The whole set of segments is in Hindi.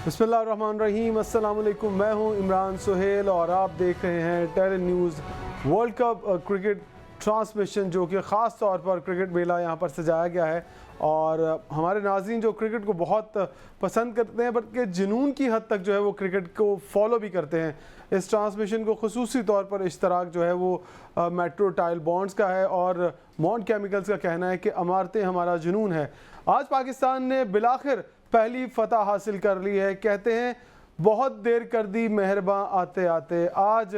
बिस्मिल्लाहिर्रहमानिर्रहीम, अस्सलाम वालेकुम। मैं हूं इमरान सुहेल और आप देख रहे हैं terrain news world cup cricket transmission, जो कि ख़ास तौर पर क्रिकेट मेला यहाँ पर सजाया गया है। और हमारे नाज़रीन जो क्रिकेट को बहुत पसंद करते हैं, बल्कि जुनून की हद तक जो है वो क्रिकेट को फॉलो भी करते हैं। इस ट्रांसमिशन को खुसूसी तौर पर इश्तराक जो है वो मेट्रो टाइल बॉन्ड्स का है और मॉन्ट केमिकल्स का कहना है कि इमारतें हमारा जुनून है। आज पाकिस्तान ने बिलाखिर पहली फतह हासिल कर ली है। कहते हैं बहुत देर कर दी मेहरबान आते आते। आज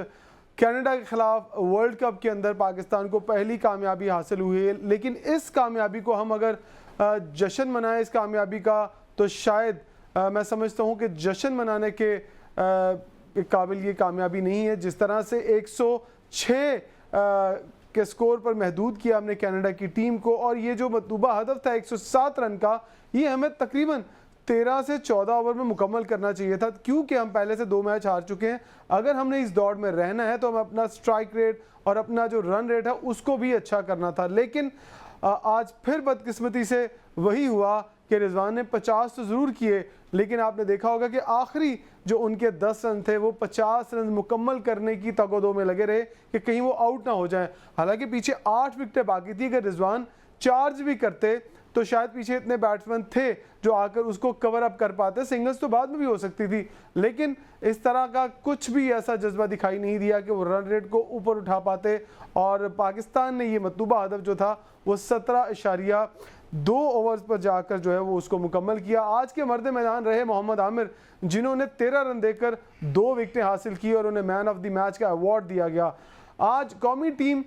कनाडा के खिलाफ वर्ल्ड कप के अंदर पाकिस्तान को पहली कामयाबी हासिल हुई है, लेकिन इस कामयाबी को हम अगर जश्न मनाएं इस कामयाबी का, तो शायद मैं समझता हूं कि जश्न मनाने के काबिल ये कामयाबी नहीं है। जिस तरह से 106 के स्कोर पर महदूद किया हमने कनाडा की टीम को, और ये जो मतलूबा हदफ था 107 रन का, ये हमें तकरीबन 13 से 14 ओवर में मुकम्मल करना चाहिए था, क्योंकि हम पहले से 2 मैच हार चुके हैं। अगर हमने इस दौड़ में रहना है तो हमें अपना स्ट्राइक रेट और अपना जो रन रेट है उसको भी अच्छा करना था। लेकिन आज फिर बदकिस्मती से वही हुआ कि रिजवान ने 50 तो ज़रूर किए, लेकिन आपने देखा होगा कि आखिरी जो उनके 10 रन थे वो 50 रन मुकम्मल करने की तगोदो में लगे रहे कि कहीं वो आउट ना हो जाए। हालांकि पीछे 8 विकेटें बाकी थी। अगर रिजवान चार्ज भी करते तो शायद पीछे इतने बैट्समैन थे जो आकर उसको कवर अप कर पाते। सिंगल्स तो बाद में भी हो सकती थी, लेकिन इस तरह का कुछ भी ऐसा जज्बा दिखाई नहीं दिया कि वो रन रेट को ऊपर उठा पाते। और पाकिस्तान ने ये मतलूबा हदफ जो था वो 17.2 ओवर्स पर जाकर जो है वो उसको मुकम्मल किया। आज के मर्द मैदान रहे मोहम्मद आमिर, जिन्होंने 13 रन देकर 2 विकेटें हासिल की और उन्हें मैन ऑफ द मैच का अवार्ड दिया गया। आज कौमी टीम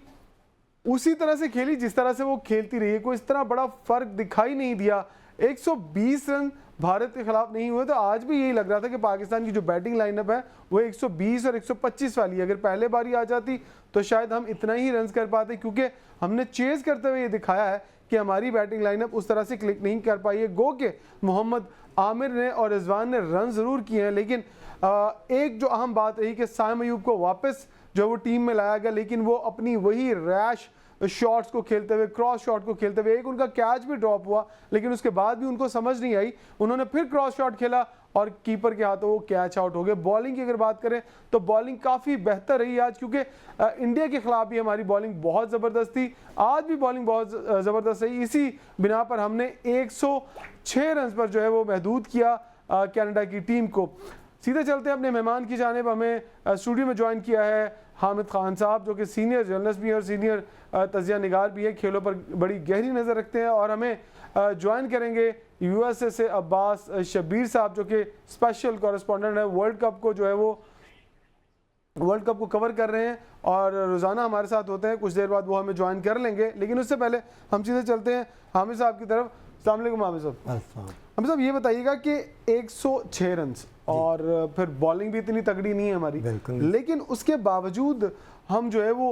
उसी तरह से खेली जिस तरह से वो खेलती रही है, कोई इस तरह बड़ा फर्क दिखाई नहीं दिया। 120 रन भारत के खिलाफ नहीं हुए, तो आज भी यही लग रहा था कि पाकिस्तान की जो बैटिंग लाइनअप है वो 120 और 125 वाली है। अगर पहले बारी आ जाती तो शायद हम इतना ही रन कर पाते, क्योंकि हमने चेज करते हुए ये दिखाया है कि हमारी बैटिंग लाइनअप उस तरह से क्लिक नहीं कर पाई है। गो के मोहम्मद आमिर ने और रिजवान ने रन ज़रूर किए हैं, लेकिन एक जो अहम बात रही कि साइम अयूब को वापस जो वो टीम में लाया गया, लेकिन वो अपनी वही रैश शॉट्स को खेलते हुए, क्रॉस शॉट को खेलते हुए, एक उनका कैच भी ड्रॉप हुआ, लेकिन उसके बाद भी उनको समझ नहीं आई। उन्होंने फिर क्रॉस शॉट खेला और कीपर के हाथों वो कैच आउट हो गए। बॉलिंग की अगर बात करें तो बॉलिंग काफ़ी बेहतर रही आज, क्योंकि इंडिया के खिलाफ भी हमारी बॉलिंग बहुत ज़बरदस्त थी। आज भी बॉलिंग बहुत ज़बरदस्त रही। इसी बिना पर हमने 106 रन पर जो है वो महदूद किया कनाडा की टीम को। सीधे चलते हैं अपने मेहमान की जानिब। हमें स्टूडियो में ज्वाइन किया है हामिद खान साहब, जो कि सीनियर जर्नलिस्ट भी हैं और सीनियर तजिया निगार भी है, खेलों पर बड़ी गहरी नज़र रखते हैं। और हमें ज्वाइन करेंगे यूएसए से अब्बास शब्बीर साहब, जो कि स्पेशल कॉरेस्पॉन्डेंट है, वर्ल्ड कप को जो है वो वर्ल्ड कप को कवर कर रहे हैं और रोज़ाना हमारे साथ होते हैं। कुछ देर बाद वो हमें ज्वाइन कर लेंगे, लेकिन उससे पहले हम सीधे चलते हैं हामिद साहब की तरफ। अस्सलाम वालेकुम हामिद साहब। हामिद साहब, ये बताइएगा कि 106 रन और फिर बॉलिंग भी इतनी तगड़ी नहीं है हमारी, लेकिन उसके बावजूद हम जो है वो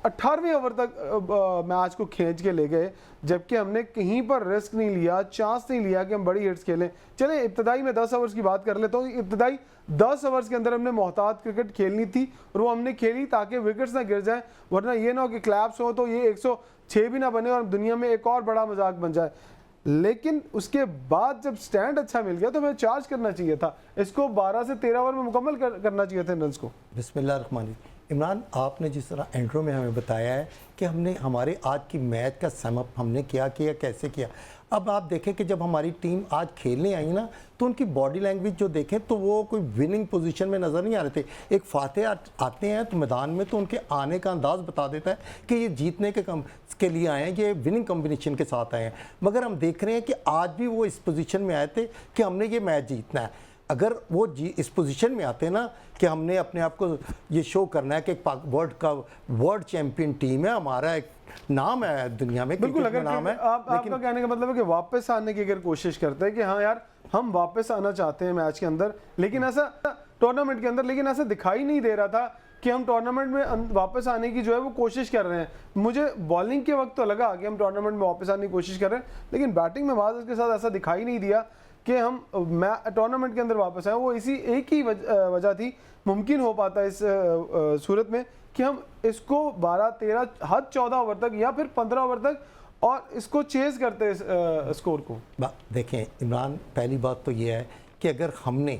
18वें ओवर तक मैच को खींच के ले गए, जबकि हमने कहीं पर रिस्क नहीं लिया, चांस नहीं लिया कि हम बड़ी हिट्स खेलें। चलें इब्तदाई में 10 ओवर्स की बात कर लेता हूँ। इब्तदाई 10 ओवर्स के अंदर हमने मोहतात क्रिकेट खेलनी थी और वो हमने खेली ताकि विकेट्स ना गिर जाएं, वरना ये ना हो कि क्लैप्स हो तो ये 106 भी ना बने और दुनिया में एक और बड़ा मजाक बन जाए। लेकिन उसके बाद जब स्टैंड अच्छा मिल गया तो हमें चार्ज करना चाहिए था, इसको 12 से 13 ओवर में मुकम्मल करना चाहिए था रन्स को। बिस्मिल्लाहिर्रहमानिर्रहीम। इमरान, आपने जिस तरह एंट्रो में हमें बताया है कि हमने हमारे आज की मैच का समअप हमने क्या किया, कैसे किया। अब आप देखें कि जब हमारी टीम आज खेलने आई ना, तो उनकी बॉडी लैंग्वेज जो देखें तो वो कोई विनिंग पोजीशन में नज़र नहीं आ रहे थे। एक फातेह आते हैं तो मैदान में तो उनके आने का अंदाज़ बता देता है कि ये जीतने के लिए आए हैं, ये विनिंग कॉम्बिनेशन के साथ आए हैं। मगर हम देख रहे हैं कि आज भी वो इस पोजीशन में आए थे कि हमने ये मैच जीतना है। अगर वो इस पोजीशन में आते ना कि हमने अपने आप को ये शो करना है कि वर्ल्ड चैंपियन टीम है, हमारा एक नाम है दुनिया में, बिल्कुल। अगर नाम है, आपका कहने का मतलब है कि वापस आने की अगर कोशिश करते हैं कि हाँ यार हम वापस आना चाहते हैं मैच के अंदर, लेकिन ऐसा टूर्नामेंट के अंदर, लेकिन ऐसा दिखाई नहीं दे रहा था कि हम टूर्नामेंट में वापस आने की जो है वो कोशिश कर रहे हैं। मुझे बॉलिंग के वक्त तो लगा कि हम टूर्नामेंट में वापस आने की कोशिश कर रहे हैं, लेकिन बैटिंग में बाज़ के साथ ऐसा दिखाई नहीं दिया कि हम टूर्नामेंट के अंदर वापस आए। वो इसी एक ही वजह थी, मुमकिन हो पाता है इस सूरत में कि हम इसको 12, 13, हद 14 ओवर तक या फिर 15 ओवर तक और इसको चेज करते स्कोर को। देखें इमरान, पहली बात तो ये है कि अगर हमने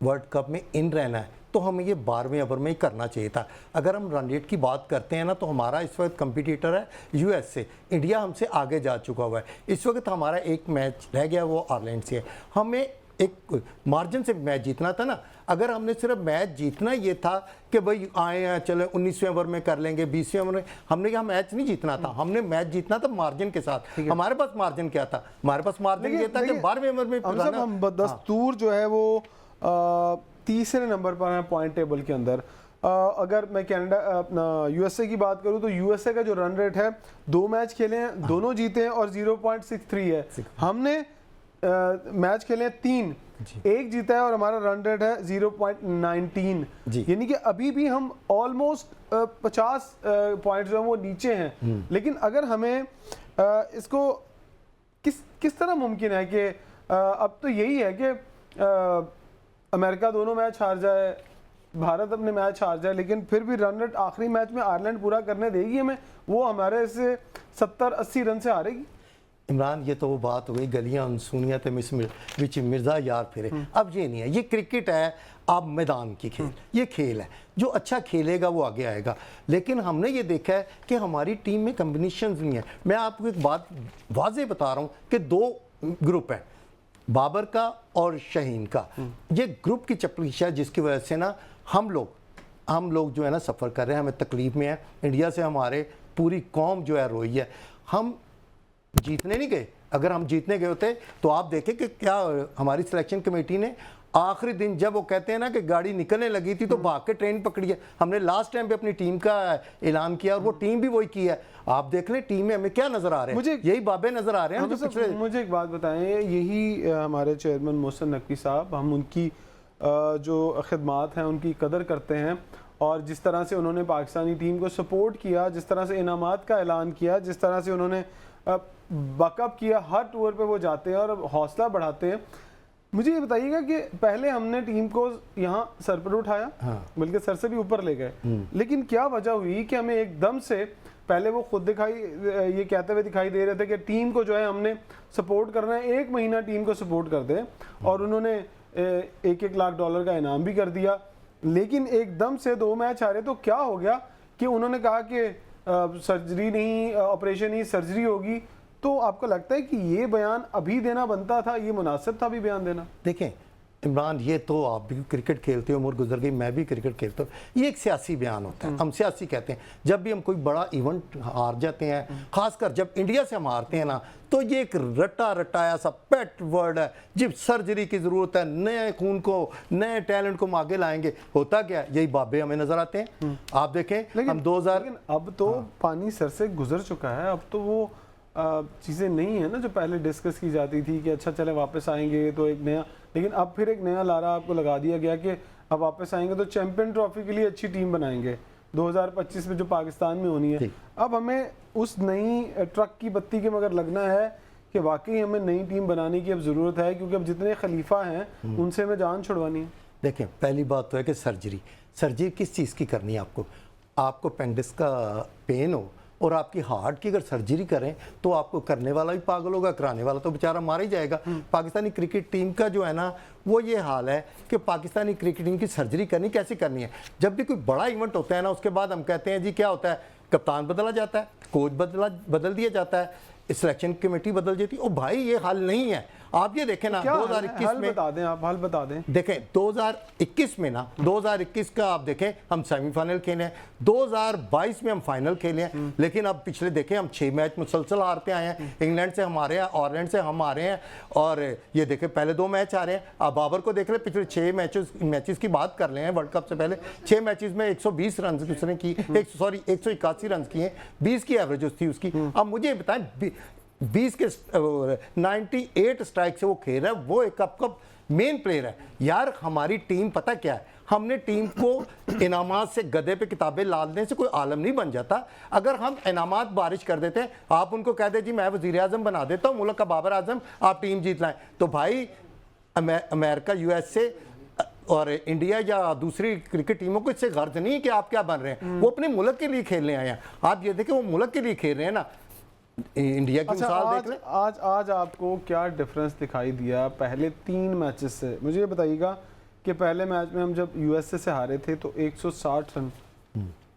वर्ल्ड कप में इन रहना है तो हमें ये 12वें ओवर में ही करना चाहिए था। अगर हम रन रेट की बात करते हैं ना, तो हमारा इस वक्त कंपटीटर है यूएस से, इंडिया हमसे आगे जा चुका हुआ है। इस वक्त हमारा एक मैच रह गया, वो आयरलैंड से है। हमें एक मार्जिन से मैच जीतना था ना। अगर हमने सिर्फ मैच जीतना ये था कि भाई आए हैं चलो 19वें ओवर में कर लेंगे, 20वें ओवर में, हमने यहाँ मैच नहीं जीतना था, हमने मैच जीतना था मार्जिन के साथ। हमारे पास मार्जिन क्या था? हमारे पास मार्जिन ये था कि 12वें ओवर में हम दस्तूर जो है वो तीसरे नंबर पर है पॉइंट टेबल के अंदर। अगर मैं कनाडा अपना यूएसए की बात करूं तो यूएसए का जो रन रेट है, 2 मैच खेले हैं, दोनों जीते हैं और 0.63 है। हमने मैच खेले हैं 3, एक जीता है और हमारा रन रेट है 0.19। यानी कि अभी भी हम ऑलमोस्ट 50 पॉइंट जो है वो नीचे हैं। लेकिन अगर हमें इसको किस तरह मुमकिन है कि अब तो यही है कि अमेरिका दोनों मैच हार जाए, भारत अपने मैच हार जाए, लेकिन फिर भी रन रेट आखिरी मैच में आयरलैंड पूरा करने देगी हमें, वो हमारे से 70-80 रन से हारेगी। इमरान, ये तो वो बात हो गई गलियां अनसुनिया थे विच मिर्जा यार फिरे। अब ये नहीं है, ये क्रिकेट है, आप मैदान की खेल, ये खेल है, जो अच्छा खेलेगा वो आगे आएगा। लेकिन हमने ये देखा है कि हमारी टीम में कम्बिनेशन नहीं है। मैं आपको एक बात वाज़ेह बता रहा हूँ कि 2 ग्रुप हैं, बाबर का और शाहीन का। ये ग्रुप की चपलिश है जिसकी वजह से ना हम लोग जो है ना सफ़र कर रहे हैं, हमें तकलीफ में है। इंडिया से हमारे पूरी कौम जो है रोई है। हम जीतने नहीं गए, अगर हम जीतने गए होते तो आप देखें कि क्या हमारी सिलेक्शन कमेटी ने आखिरी दिन जब वो कहते हैं ना कि गाड़ी निकलने लगी थी तो भाग के ट्रेन पकड़ी है। हमने लास्ट टाइम पे अपनी टीम का ऐलान किया और वो टीम भी वही की है। आप देख लें टीम में हमें क्या नजर आ रहे हैं, मुझे यही बाबे नजर आ रहे हैं। मुझे एक बात बताएं, यही हमारे चेयरमैन मोहसिन नकवी साहब, हम उनकी जो खिदमात हैं उनकी कदर करते हैं, और जिस तरह से उन्होंने पाकिस्तानी टीम को सपोर्ट किया, जिस तरह से इनामात का ऐलान किया, जिस तरह से उन्होंने बैकअप किया, हर टूर पे वो जाते हैं और हौसला बढ़ाते हैं। मुझे ये बताइएगा कि पहले हमने टीम को यहाँ सर पर उठाया, बल्कि सर से भी ऊपर ले गए, लेकिन क्या वजह हुई कि हमें एकदम से, पहले वो खुद ये कहते हुए दिखाई दे रहे थे कि टीम को जो है हमने सपोर्ट करना है, 1 महीना टीम को सपोर्ट कर दें, और उन्होंने $1 लाख का इनाम भी कर दिया। लेकिन एकदम से 2 मैच हारे तो क्या हो गया कि उन्होंने कहा कि सर्जरी नहीं, ऑपरेशन ही सर्जरी होगी। तो आपको लगता है कि ये बयान अभी देना बनता था, ये मुनासिब था अभी बयान देना? देखें इमरान, ये तो आप भी क्रिकेट खेलते हो, उम्र गुजर गई, मैं भी क्रिकेट खेलता हूँ, ये एक सियासी बयान होता है, हम सियासी कहते हैं। जब भी हम कोई बड़ा इवेंट हार जाते हैं, खासकर जब इंडिया से हम हारते हैं ना, तो ये एक रटाया सा पेट वर्ड है, जब सर्जरी की ज़रूरत है, नए खून को, नए टैलेंट को हम आगे लाएंगे। होता क्या है, यही बाबे हमें नज़र आते हैं। आप देखें हम 2000, लेकिन अब तो पानी सर से गुजर चुका है, अब तो वो चीज़ें नहीं है ना जो पहले डिस्कस की जाती थी कि अच्छा चले वापस आएंगे तो एक नया, लेकिन अब फिर एक नया लारा आपको लगा दिया गया कि अब वापस आएंगे तो चैंपियन ट्रॉफी के लिए अच्छी टीम बनाएंगे 2025 में जो पाकिस्तान में होनी है। अब हमें उस नई ट्रक की बत्ती के मगर लगना है कि वाकई हमें नई टीम बनाने की अब ज़रूरत है, क्योंकि अब जितने खलीफा हैं उनसे हमें जान छुड़वानी है। देखें, पहली बात तो है कि सर्जरी किस चीज़ की करनी है आपको अपेंडिक्स का पेन हो और आपकी हार्ट की अगर सर्जरी करें तो आपको करने वाला भी पागल होगा, कराने वाला तो बेचारा मारा ही जाएगा। पाकिस्तानी क्रिकेट टीम का जो है ना वो ये हाल है कि पाकिस्तानी क्रिकेट टीम की सर्जरी कैसे करनी है। जब भी कोई बड़ा इवेंट होता है ना, उसके बाद हम कहते हैं जी क्या होता है, कप्तान बदला जाता है, कोच बदल दिया जाता है, सिलेक्शन कमेटी बदल जाती है। ओ भाई, ये हाल नहीं है। आप ये देखें ना, 2021 में हाल बता दें। देखें 2021 में ना, 2021 का आप देखें हम सेमीफाइनल खेले हैं, 2022 में हम फाइनल खेले हैं, लेकिन अब पिछले देखें हम 6 मैच मुसलसल हारते आए हैं। इंग्लैंड से हम हारे हैं, ऑयरलैंड से हम हारे हैं, और ये देखें पहले 2 मैच हारे हैं। अब बाबर को देख ले, पिछले 6 मैचेस की बात कर रहे हैं, वर्ल्ड कप से पहले 6 मैचेस में 120 रन उसने की, 181 रन किए, 20 की एवरेज थी उसकी। अब मुझे बताएं 20 के 98 स्ट्राइक से वो खेल रहा है, वो एक कप मेन प्लेयर है यार। हमारी टीम पता क्या है, हमने टीम को इनामात से गधे पे किताबें लादने से कोई आलम नहीं बन जाता। अगर हम इनामात बारिश कर देते हैं, आप उनको कह दे जी मैं वज़ीर आज़म बना देता हूँ, मुल्क का बाबर आजम, आप टीम जीत लाएं, तो भाई अमेरिका, यूएसए और इंडिया या दूसरी क्रिकेट टीमों को इससे गर्ज नहीं है कि आप क्या बन रहे हैं। वो अपने मुल्क के लिए खेलने आए हैं। आप ये देखें वो मुल्क के लिए खेल रहे हैं ना। इंडिया की मिसाल देख लें। आज आपको क्या डिफरेंस दिखाई दिया पहले 3 मैचेस से? मुझे ये बताइएगा कि पहले मैच में हम जब यूएसए से हारे थे तो 160 रन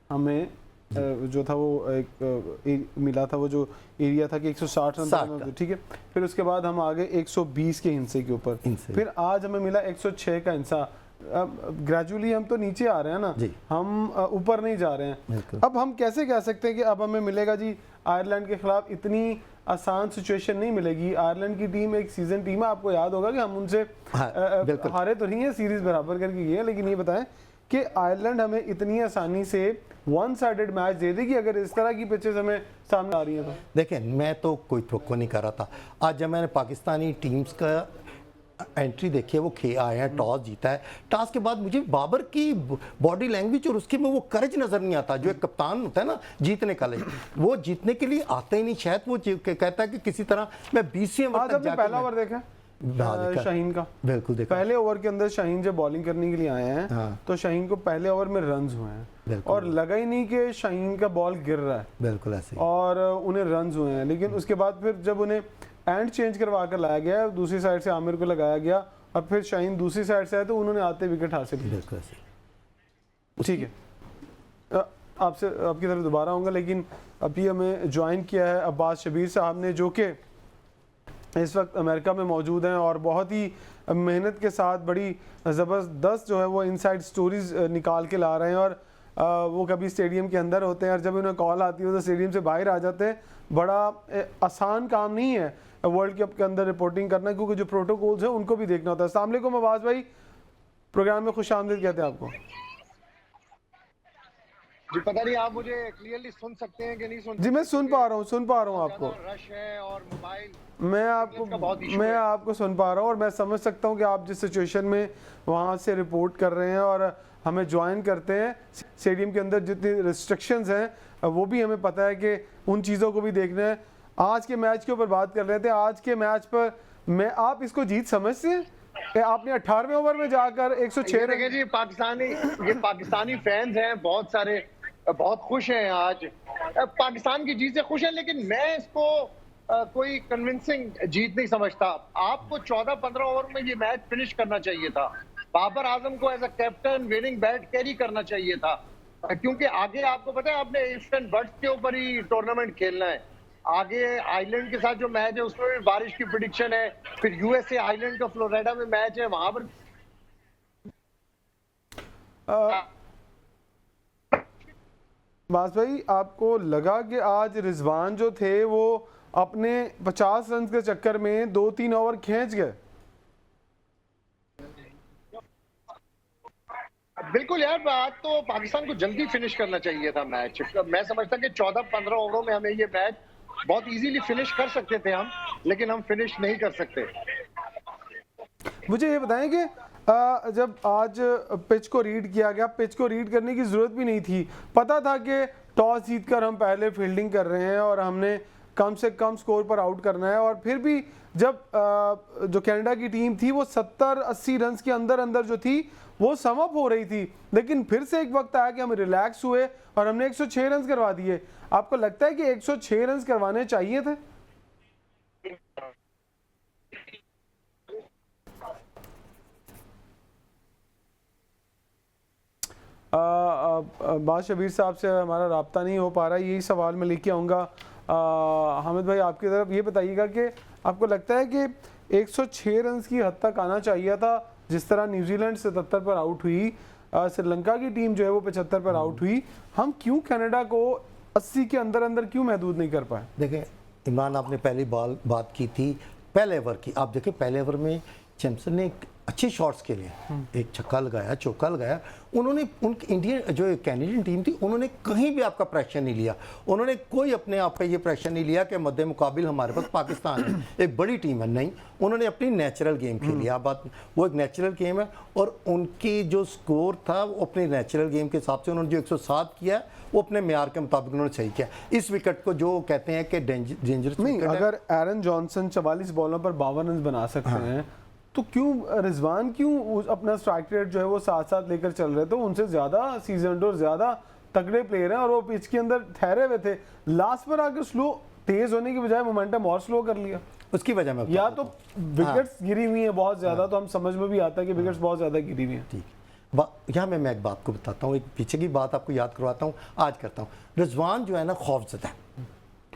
हमें जो था वो एक मिला था, वो जो एरिया था कि 160 रन था, ठीक है। फिर उसके बाद हम आ गए 120 के हिस्से के ऊपर, फिर आज हमें मिला 106 का हिस्सा। ग्रेजुअली हम तो नीचे आ रहे हैं ना, हम ऊपर नहीं जा रहे हैं। अब हम कैसे कह सकते हैं कि अब हमें मिलेगा जी आयरलैंड के खिलाफ? इतनी आसान सिचुएशन नहीं मिलेगी। आयरलैंड की टीम एक सीजन टीम है, आपको याद होगा कि हम उनसे हारे तो नहीं है, सीरीज बराबर करके गए, लेकिन ये बताएं कि आयरलैंड हमें इतनी आसानी से वन साइडेड मैच दे देगी अगर इस तरह की पिचेस हमें सामने आ रही हैं तो? देखें, मैं तो कोई तवक्को नहीं कर रहा था। आज जब मैंने पाकिस्तानी टीम्स का एंट्री देखी है, वो आए हैं, टॉस जीता है, टॉस के बाद मुझे बाबर की बॉडी लैंग्वेज और उसके में वो करज नजर नहीं आता। जो एक कप्तान होता है ना जीतने का, वो जीतने के लिए आता ही नहीं। शायद वो कहता है कि किसी तरह मैं 20वें ओवर तक जाके पहला ओवर देखा शाहीन का, बिल्कुल देखा। पहले ओवर के अंदर शाहीन जब बॉलिंग करने के लिए आए हैं, हाँ। तो शाहीन को पहले ओवर में रन्स हुए हैं और लगा ही नहीं कि शाहीन का बॉल गिर रहा है, बिल्कुल ऐसे, और उन्हें रन्स हुए हैं। लेकिन उसके बाद फिर जब उन्हें एंड चेंज करवा कर लाया गया, दूसरी साइड से आमिर को लगाया गया और फिर शाहीन दूसरी साइड से आए तो उन्होंने आते विकेट हासिल किए। बिल्कुल ऐसे। ठीक है, आपसे आपकी तरफ दोबारा आऊँगा, लेकिन अभी हमें ज्वाइन किया है अब्बास शबीर साहब ने, जो कि इस वक्त अमेरिका में मौजूद हैं और बहुत ही मेहनत के साथ बड़ी ज़बरदस्त जो है वो इनसाइड स्टोरीज निकाल के ला रहे हैं। और वो कभी स्टेडियम के अंदर होते हैं और जब उन्हें कॉल आती है तो स्टेडियम से बाहर आ जाते हैं। बड़ा आसान काम नहीं है वर्ल्ड कप के अंदर रिपोर्टिंग करना, क्योंकि जो प्रोटोकॉल्स हैं उनको भी देखना होता है। अस्सलाम वालेकुम अब्बास भाई, प्रोग्राम में खुश आमदीद कहते हैं आपको। जी पता नहीं आप मुझे क्लियरली सुन सकते हैं कि नहीं सुन? जी मैं सुन पा रहा हूँ आपको। रश है और मोबाइल मैं आपको सुन पा रहा हूँ और मैं समझ सकता हूँ कि आप जिस सिचुएशन में वहाँ से रिपोर्ट कर रहे हैं और हमें ज्वाइन करते हैं। स्टेडियम के अंदर जितनी रिस्ट्रिक्शंस हैं वो भी हमें पता है कि उन चीज़ों को भी देखना है। आज के मैच के ऊपर बात कर रहे थे। आज के मैच पर आप इसको जीत समझते हैं कि आपने 18वें ओवर में जाकर 106 रन? जी पाकिस्तानी फैंस हैं बहुत सारे, बहुत खुश हैं आज, पाकिस्तान की जीत से खुश हैं, लेकिन मैं इसको कोई कन्विंसिंग जीत नहीं समझता। आपको 14-15 ओवर में ये मैच फिनिश करना चाहिए था। बाबर आजम को as a captain winning bat carry करना चाहिए था, क्योंकि आगे आपको पता है आपने ईस्टर्न बर्ड्स के ऊपर ही टूर्नामेंट खेलना है। आगे आइलैंड के साथ जो मैच है उसमें भी बारिश की प्रेडिक्शन है, फिर यूएसए आइलैंड का फ्लोरिडा में मैच है, वहां पर बास भाई आपको लगा कि आज रिजवान जो थे वो अपने 50 रन के चक्कर में 2-3 ओवर खींच गए? बिल्कुल यार, आज तो पाकिस्तान को जल्दी फिनिश करना चाहिए था मैच। मैं समझता कि 14-15 ओवरों में हमें ये मैच बहुत इजीली फिनिश कर सकते थे हम, लेकिन हम फिनिश नहीं कर सकते। मुझे ये बताएं कि जब आज पिच को रीड किया गया, पिच को रीड करने की जरूरत भी नहीं थी। पता था कि टॉस जीतकर हम पहले फील्डिंग कर रहे हैं और हमने कम से कम स्कोर पर आउट करना है। और फिर भी जब जो कनाडा की टीम थी वो 70-80 रन के अंदर अंदर जो थी वो सम अप हो रही थी, लेकिन फिर से एक वक्त आया कि हम रिलैक्स हुए और हमने 106 रन करवा दिए। आपको लगता है कि 106 रन करवाने चाहिए थे? बात शबीर साहब से हमारा राब्ता नहीं हो पा रहा, यही सवाल मैं लेके आऊँगा। हामिद भाई आपकी तरफ ये बताइएगा कि आपको लगता है कि 106 रन की हद तक आना चाहिए था, जिस तरह न्यूजीलैंड 77 पर आउट हुई, श्रीलंका की टीम जो है वो 75 पर आउट हुई, हम क्यों कनाडा को 80 के अंदर अंदर क्यों महदूद नहीं कर पाए? देखें इमरान, आपने पहली बात की थी पहले ओवर की। आप देखें पहले ओवर में चैम्पसन ने अच्छे शॉट्स के लिए एक छक्का लगाया, चौका लगाया। उन्होंने उनकी इंडियन जो कैनेडियन टीम थी उन्होंने कहीं भी आपका प्रेशर नहीं लिया। उन्होंने कोई अपने आप पे ये प्रेशर नहीं लिया कि मद्दे मुकाबिल हमारे पास पाकिस्तान है, एक बड़ी टीम है। नहीं, उन्होंने अपनी नेचुरल गेम खेली। आप बात, वो एक नेचुरल गेम है और उनकी जो स्कोर था वो अपने नेचुरल गेम के हिसाब से उन्होंने जो 107 किया वो अपने मेयार के मुताबिक उन्होंने सही किया। इस विकेट को जो कहते हैं कि डेंजरस नहीं, अगर एरन जॉनसन 44 बॉलों पर 52 रन बना सकते हैं तो क्यों रिजवान क्यों अपना स्ट्राइक रेट जो है वो साथ साथ लेकर चल रहे थे? उनसे ज्यादा सीजनड और ज्यादा तगड़े प्लेयर हैं और वो पिच के अंदर ठहरे हुए थे। लास्ट पर आकर स्लो तेज होने की बजाय मोमेंटम और स्लो कर लिया। उसकी वजह मैं या तो विकेट्स गिरी हुई हैं बहुत ज्यादा, तो हम समझ में भी आता है कि विकेट्स बहुत ज्यादा गिरी हुई हैं। ठीक, यहाँ मैं एक बात को बताता हूँ, एक पीछे की बात आपको याद करवाता हूँ, आज करता हूँ। रिजवान जो है ना खौफजदा है।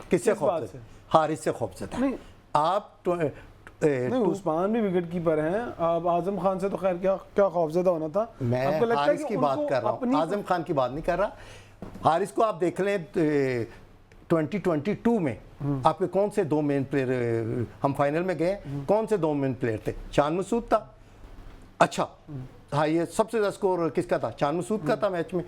किससे किस बात खौफजदा? से? हारिस से खौफजदा है। नहीं। आप नहीं, उस्मान भी विकेट कीपर हैं। अब आजम खान से तो खैर क्या क्या खौफजदा होना था। मैं आपको लगता है हारिस कि की बात उनको कर रहा हूँ, आजम खान की बात नहीं कर रहा। हारिस को आप देख लें 2022 में आपके कौन से 2 मेन प्लेयर, हम फाइनल में गए, कौन से 2 मेन प्लेयर थे? चांद मसूद था। अच्छा, हाँ, ये सबसे ज़्यादा स्कोर किसका था? चांद मसूद का था मैच में,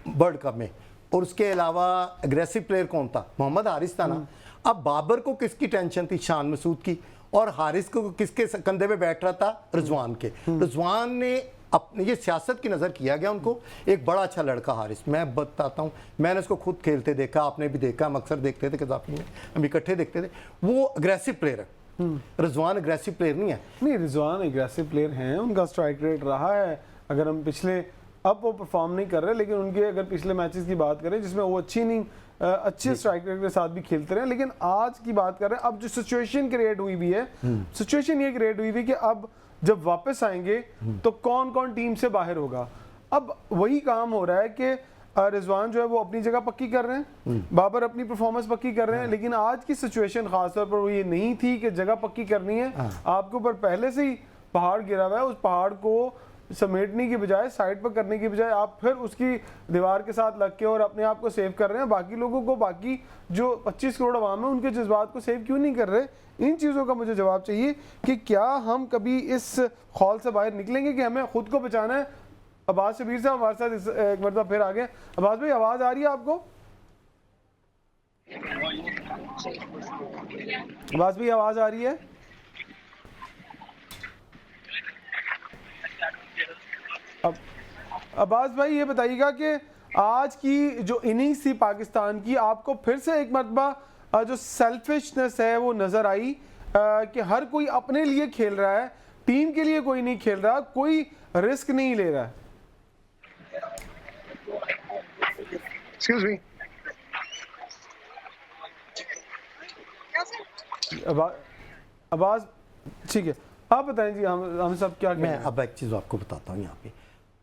वर्ल्ड कप में। और उसके अलावा एग्रेसिव प्लेयर कौन था? मोहम्मद हारिस था ना। अब बाबर को किसकी टेंशन थी? चांद मसूद की। और हारिस को किसके कंधे पे बैठ रहा था? रिजवान के। रिजवान ने अपने, ये सियासत की नज़र किया गया उनको। एक बड़ा अच्छा लड़का हारिस, मैं बताता हूँ, मैंने उसको खुद खेलते देखा, आपने भी देखा, हम अक्सर देखते थे कज़ाफ़ी में, हम इकट्ठे देखते थे। वो अग्रेसिव प्लेयर है। रिजवान अग्रेसिव प्लेयर नहीं है। नहीं, रिजवान एग्रेसिव प्लेयर हैं, उनका स्ट्राइक रेट रहा है। अगर हम पिछले, अब वो परफॉर्म नहीं कर रहे, लेकिन उनके अगर पिछले मैचेस की बात करें जिसमें वो अच्छे स्ट्राइक रेट के साथ भी खेलते रहे, लेकिन आज की बात कर रहे हैं, अब जो सिचुएशन क्रिएट हुई भी है, सिचुएशन ये क्रिएट हुई भी कि अब जब वापस आएंगे तो कौन कौन टीम से बाहर होगा। अब वही काम हो रहा है कि रिजवान जो है वो अपनी जगह पक्की कर रहे हैं, बाबर अपनी परफॉर्मेंस पक्की कर रहे हैं, लेकिन आज की सिचुएशन खासतौर पर वो ये नहीं थी कि जगह पक्की करनी है। आपके ऊपर पहले से ही पहाड़ गिरा हुआ है, उस पहाड़ को समेटने की बजाय, साइड पर करने की बजाय आप फिर उसकी दीवार के साथ लग के और अपने आप को सेव कर रहे हैं। बाकी लोगों को, बाकी जो 25 करोड़ अवाम है, उनके जज्बात को सेव क्यों नहीं कर रहे? इन चीज़ों का मुझे जवाब चाहिए कि क्या हम कभी इस खौल से बाहर निकलेंगे कि हमें खुद को बचाना है। अब्बास शबीर साहब हमारे साथ एक मरतबा फिर आ गए। अब्बास भाई, आवाज़ आ रही है आपको? अब्बास भाई, आवाज़ आ रही है? अब अब्बास भाई ये बताइएगा कि आज की जो इनिंग्स थी पाकिस्तान की, आपको फिर से एक मरतबा जो सेल्फिशनेस है वो नज़र आई कि हर कोई अपने लिए खेल रहा है, टीम के लिए कोई नहीं खेल रहा, कोई रिस्क नहीं ले रहा है। एक्सक्यूज मी, आवाज ठीक है, आप बताएं जी, हम सब क्या मैं अब एक चीज़ आपको बताता हूँ। यहाँ पे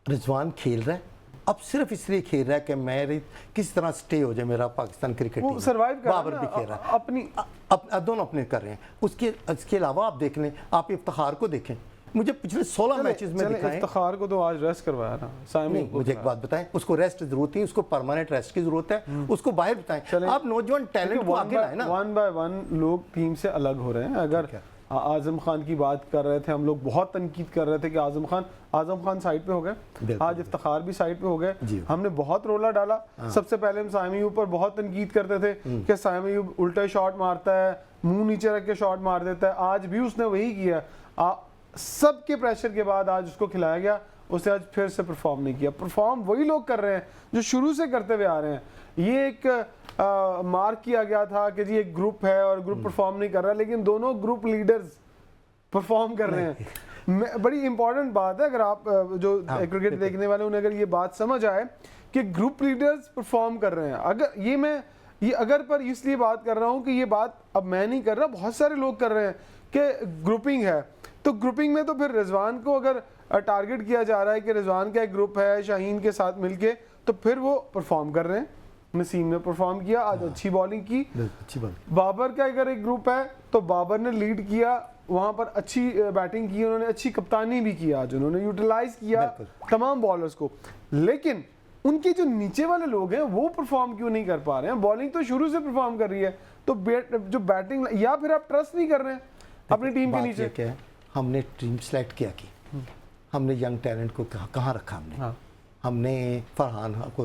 रिजवान खेल रहा है, अब सिर्फ इसलिए खेल रहा है कि मैं किस तरह स्टे हो जाए मेरा पाकिस्तान क्रिकेट टीम। सर्वाइव कर बाबर भी खेल रहा है अपनी, दोनों अपने कर रहे हैं। उसके अलावा आप देख लें, आप इफ्तिखार को देखें, मुझे पिछले 16 मैचेस में दिखाएं। इफ्तिखार को तो आज रेस्ट करवाया ना नहीं, मुझे एक बात बताएं, उसको रेस्ट जरूरत है, उसको परमानेंट रेस्ट की जरूरत है, उसको बाहर बताएं। आप नौजवान टैलेंट को आगे लाएं ना। 1 बाय 1 लोग टीम से अलग हो रहे हैं। अगर आजम खान की बात कर रहे थे हम लोग, बहुत तनकीद कर रहे थे कि आजम खान साइड पे हो गए, आज इफ्तिखार भी साइड पे हो गए। हमने बहुत रोला डाला। सबसे पहले हम साइम अय्यूब पर बहुत तनकीद करते थे कि साइम अय्यूब उल्टा शॉट मारता है, मुंह नीचे रख के शॉट मार देता है। आज भी उसने वही किया। सबके प्रेशर के बाद आज उसको खिलाया गया, उसने आज फिर से परफॉर्म नहीं किया। परफॉर्म वही लोग कर रहे हैं जो शुरू से करते हुए आ रहे हैं। ये एक मार्क किया गया था कि जी एक ग्रुप है और ग्रुप परफॉर्म नहीं कर रहा, लेकिन दोनों ग्रुप लीडर्स परफॉर्म कर रहे हैं। बड़ी इंपॉर्टेंट बात है, अगर आप जो क्रिकेट देखने वाले उन्हें अगर ये बात समझ आए कि ग्रुप लीडर्स परफॉर्म कर रहे हैं। अगर ये अगर पर इसलिए बात कर रहा हूँ कि ये बात अब मैं नहीं कर रहा, बहुत सारे लोग कर रहे हैं कि ग्रुपिंग है, तो ग्रुपिंग में तो फिर रिजवान को अगर टारगेट किया जा रहा है कि रिजवान का एक ग्रुप है शाहीन के साथ मिलके, तो फिर वो परफॉर्म कर रहे हैं। नसीम ने परफॉर्म किया, आज अच्छी बॉलिंग की। अच्छी बात। बाबर का अगर एक ग्रुप है तो बाबर ने लीड किया, वहां पर अच्छी बैटिंग की, उन्होंने अच्छी कप्तानी भी किया, आज उन्होंने यूटिलाइज किया तमाम बॉलर्स को। लेकिन उनके जो नीचे वाले लोग हैं वो परफॉर्म क्यों नहीं कर पा रहे हैं? बॉलिंग तो शुरू से परफॉर्म कर रही है, तो जो बैटिंग, या फिर आप ट्रस्ट नहीं कर रहे हैं अपनी टीम के नीचे। क्या है, हमने टीम सेलेक्ट किया कि हमने यंग टैलेंट को कहाँ रखा हमने? हमने फरहान को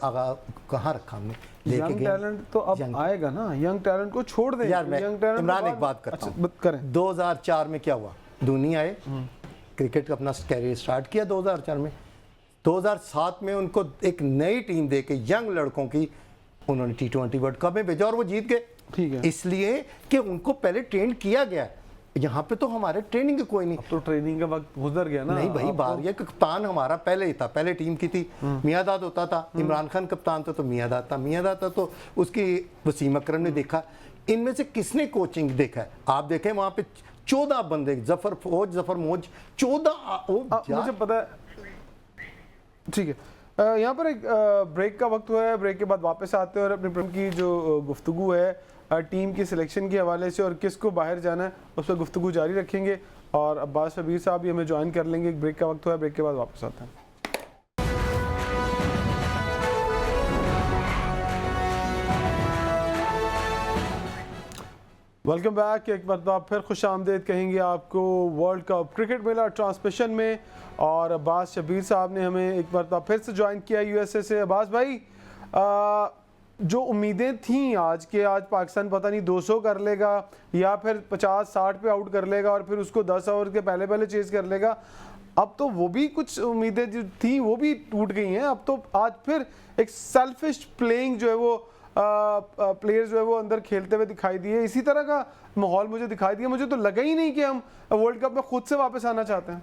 आगा कहाँ रखा हमने? यंग टैलेंट तो अब आएगा ना, यंग टैलेंट को छोड़ दें यार। मैं इमरान एक बात करता हूँ, 2004 में क्या हुआ? धोनी आए, क्रिकेट का अपना कैरियर स्टार्ट किया 2004 में। 2007 में उनको एक नई टीम दे के यंग लड़कों की उन्होंने T20 वर्ल्ड कप में भेजा और वो जीत गए। ठीक है, इसलिए कि उनको पहले ट्रेन किया गया। यहाँ पे तो हमारे ट्रेनिंग कोई नहीं। अब तो ट्रेनिंग का वक्त गुजर गया ना। नहीं भाई, बाहर ये कप्तान हमारा पहले ही था, पहले टीम की थी, मियादाद होता था, इमरान खान कप्तान था तो मियादाद था, मियादाद था तो उसकी वसीम अकरम ने देखा। इनमें से किसने कोचिंग देखा है? आप देखें वहां पे 14 बंदे, जफर मोज 14। मुझे पता है, ठीक है। यहाँ पर एक ब्रेक का वक्त हुआ है, ब्रेक के बाद वापस आते हैं और अपनी प्रेम की जो गुफ्तगू है टीम की सिलेक्शन के हवाले से और किसको बाहर जाना है उस पर गुफ्तगू जारी रखेंगे। और अब्बास शबीर साहब भी हमें ज्वाइन कर लेंगे। एक ब्रेक का वक्त हुआ है, ब्रेक के बाद वापस आते हैं। Welcome back. एक मरतबा फिर खुश आमदेद कहेंगे आपको वर्ल्ड कप क्रिकेट मेला ट्रांसमिशन में। और अब्बास शबीर साहब ने हमें एक मरतबा फिर से ज्वाइन किया यूएसए से। अब्बास भाई, जो उम्मीदें थीं आज के, आज पाकिस्तान पता नहीं 200 कर लेगा या फिर 50-60 पे आउट कर लेगा और फिर उसको 10 ओवर के पहले पहले चेज कर लेगा, अब तो वो भी कुछ उम्मीदें जो थी वो भी टूट गई हैं। अब तो आज फिर एक सेल्फिश प्लेइंग जो है वो प्लेयर्स जो है वो अंदर खेलते हुए दिखाई दिए। इसी तरह का माहौल मुझे दिखाई दिया। मुझे तो लगा ही नहीं कि हम वर्ल्ड कप में खुद से वापस आना चाहते हैं।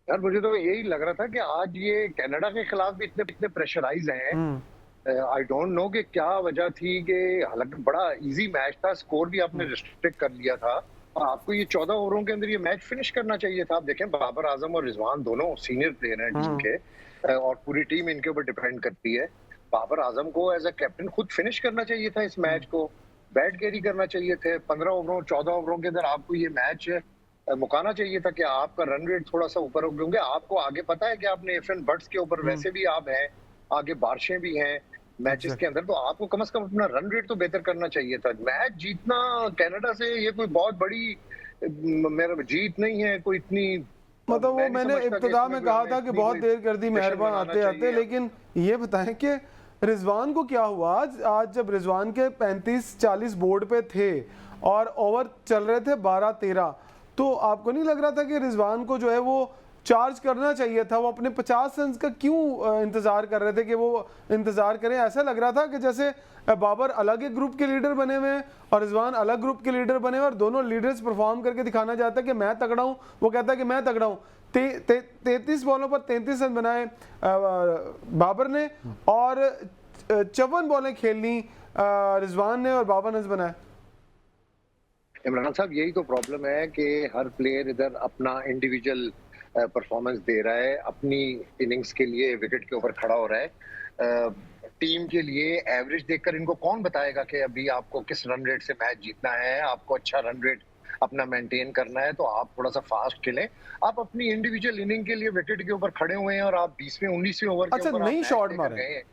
यार मुझे तो यही लग रहा था कि आज ये कनाडा के खिलाफ भी इतने प्रेशराइज हैं। आई डोंट नो कि क्या वजह थी कि हालांकि बड़ा इजी मैच था, स्कोर भी आपने रिस्ट्रिक्ट कर लिया था और आपको ये 14 ओवरों के अंदर ये मैच फिनिश करना चाहिए था। आप देखें बाबर आजम और रिजवान दोनों सीनियर प्लेयर हैं टीम के और पूरी टीम इनके ऊपर डिपेंड करती है। बाबर आजम को एज अ कैप्टन खुद फिनिश करना चाहिए था इस मैच को, बैट कैरी करना चाहिए थे। 15 ओवरों 14 ओवरों के अंदर आपको ये मैच मुकाना चाहिए था कि आपका रन रेट थोड़ा सा ऊपर हो, क्योंकि आपको आगे पता है कि आपने एफएन बर्ड्स के ऊपर वैसे भी आप हैं, आगे बारिशें भी हैं मैचेस के अंदर, तो आपको कम से कम अपना रन रेट तो बेहतर करना चाहिए था। मैच जीतना कनाडा से ये कोई बहुत बड़ी मेरा जीत नहीं है, कोई इतनी मतलब वो मैंने इब्तिदा में कहा था कि बहुत देर कर दी मेहरबान आते आते। लेकिन ये बताएं कि रिजवान को क्या हुआ आज जब रिजवान के 35-40 बोर्ड पे थे और ओवर चल रहे थे 12-13, तो आपको नहीं लग रहा था कि रिजवान को जो है वो चार्ज करना चाहिए था? वो अपने 50 रन का क्यों इंतजार कर रहे थे कि वो इंतजार करें? ऐसा लग रहा था कि जैसे बाबर अलग एक ग्रुप के लीडर बने हुए हैं और रिजवान अलग ग्रुप के लीडर बने हुए और दोनों लीडर्स परफॉर्म करके दिखाना चाहता है कि मैं तगड़ा हूं, वो कहता है कि मैं तगड़ा हूं। 33 बॉलों पर 33 रन बनाए बाबर ने और 54 बॉलें खेलनी रिजवान ने और 52 रन बनाए। इमरान साहब यही तो प्रॉब्लम है कि हर प्लेयर इधर अपना इंडिविजुअल परफॉर्मेंस दे रहा है, अपनी इनिंग्स के लिए विकेट के ऊपर खड़ा हो रहा है। टीम के लिए एवरेज देखकर इनको कौन बताएगा कि अभी आपको किस रन रेट से मैच जीतना है, आपको अच्छा रन रेट अपना मेंटेन करना है तो आप थोड़ा सा फास्ट खेलें। आप अपनी इंडिविजुअल इनिंग के लिए विकेट के ऊपर खड़े हुए हैं और आप 20वें 19वें ओवर के ऊपर नहीं शॉट मारे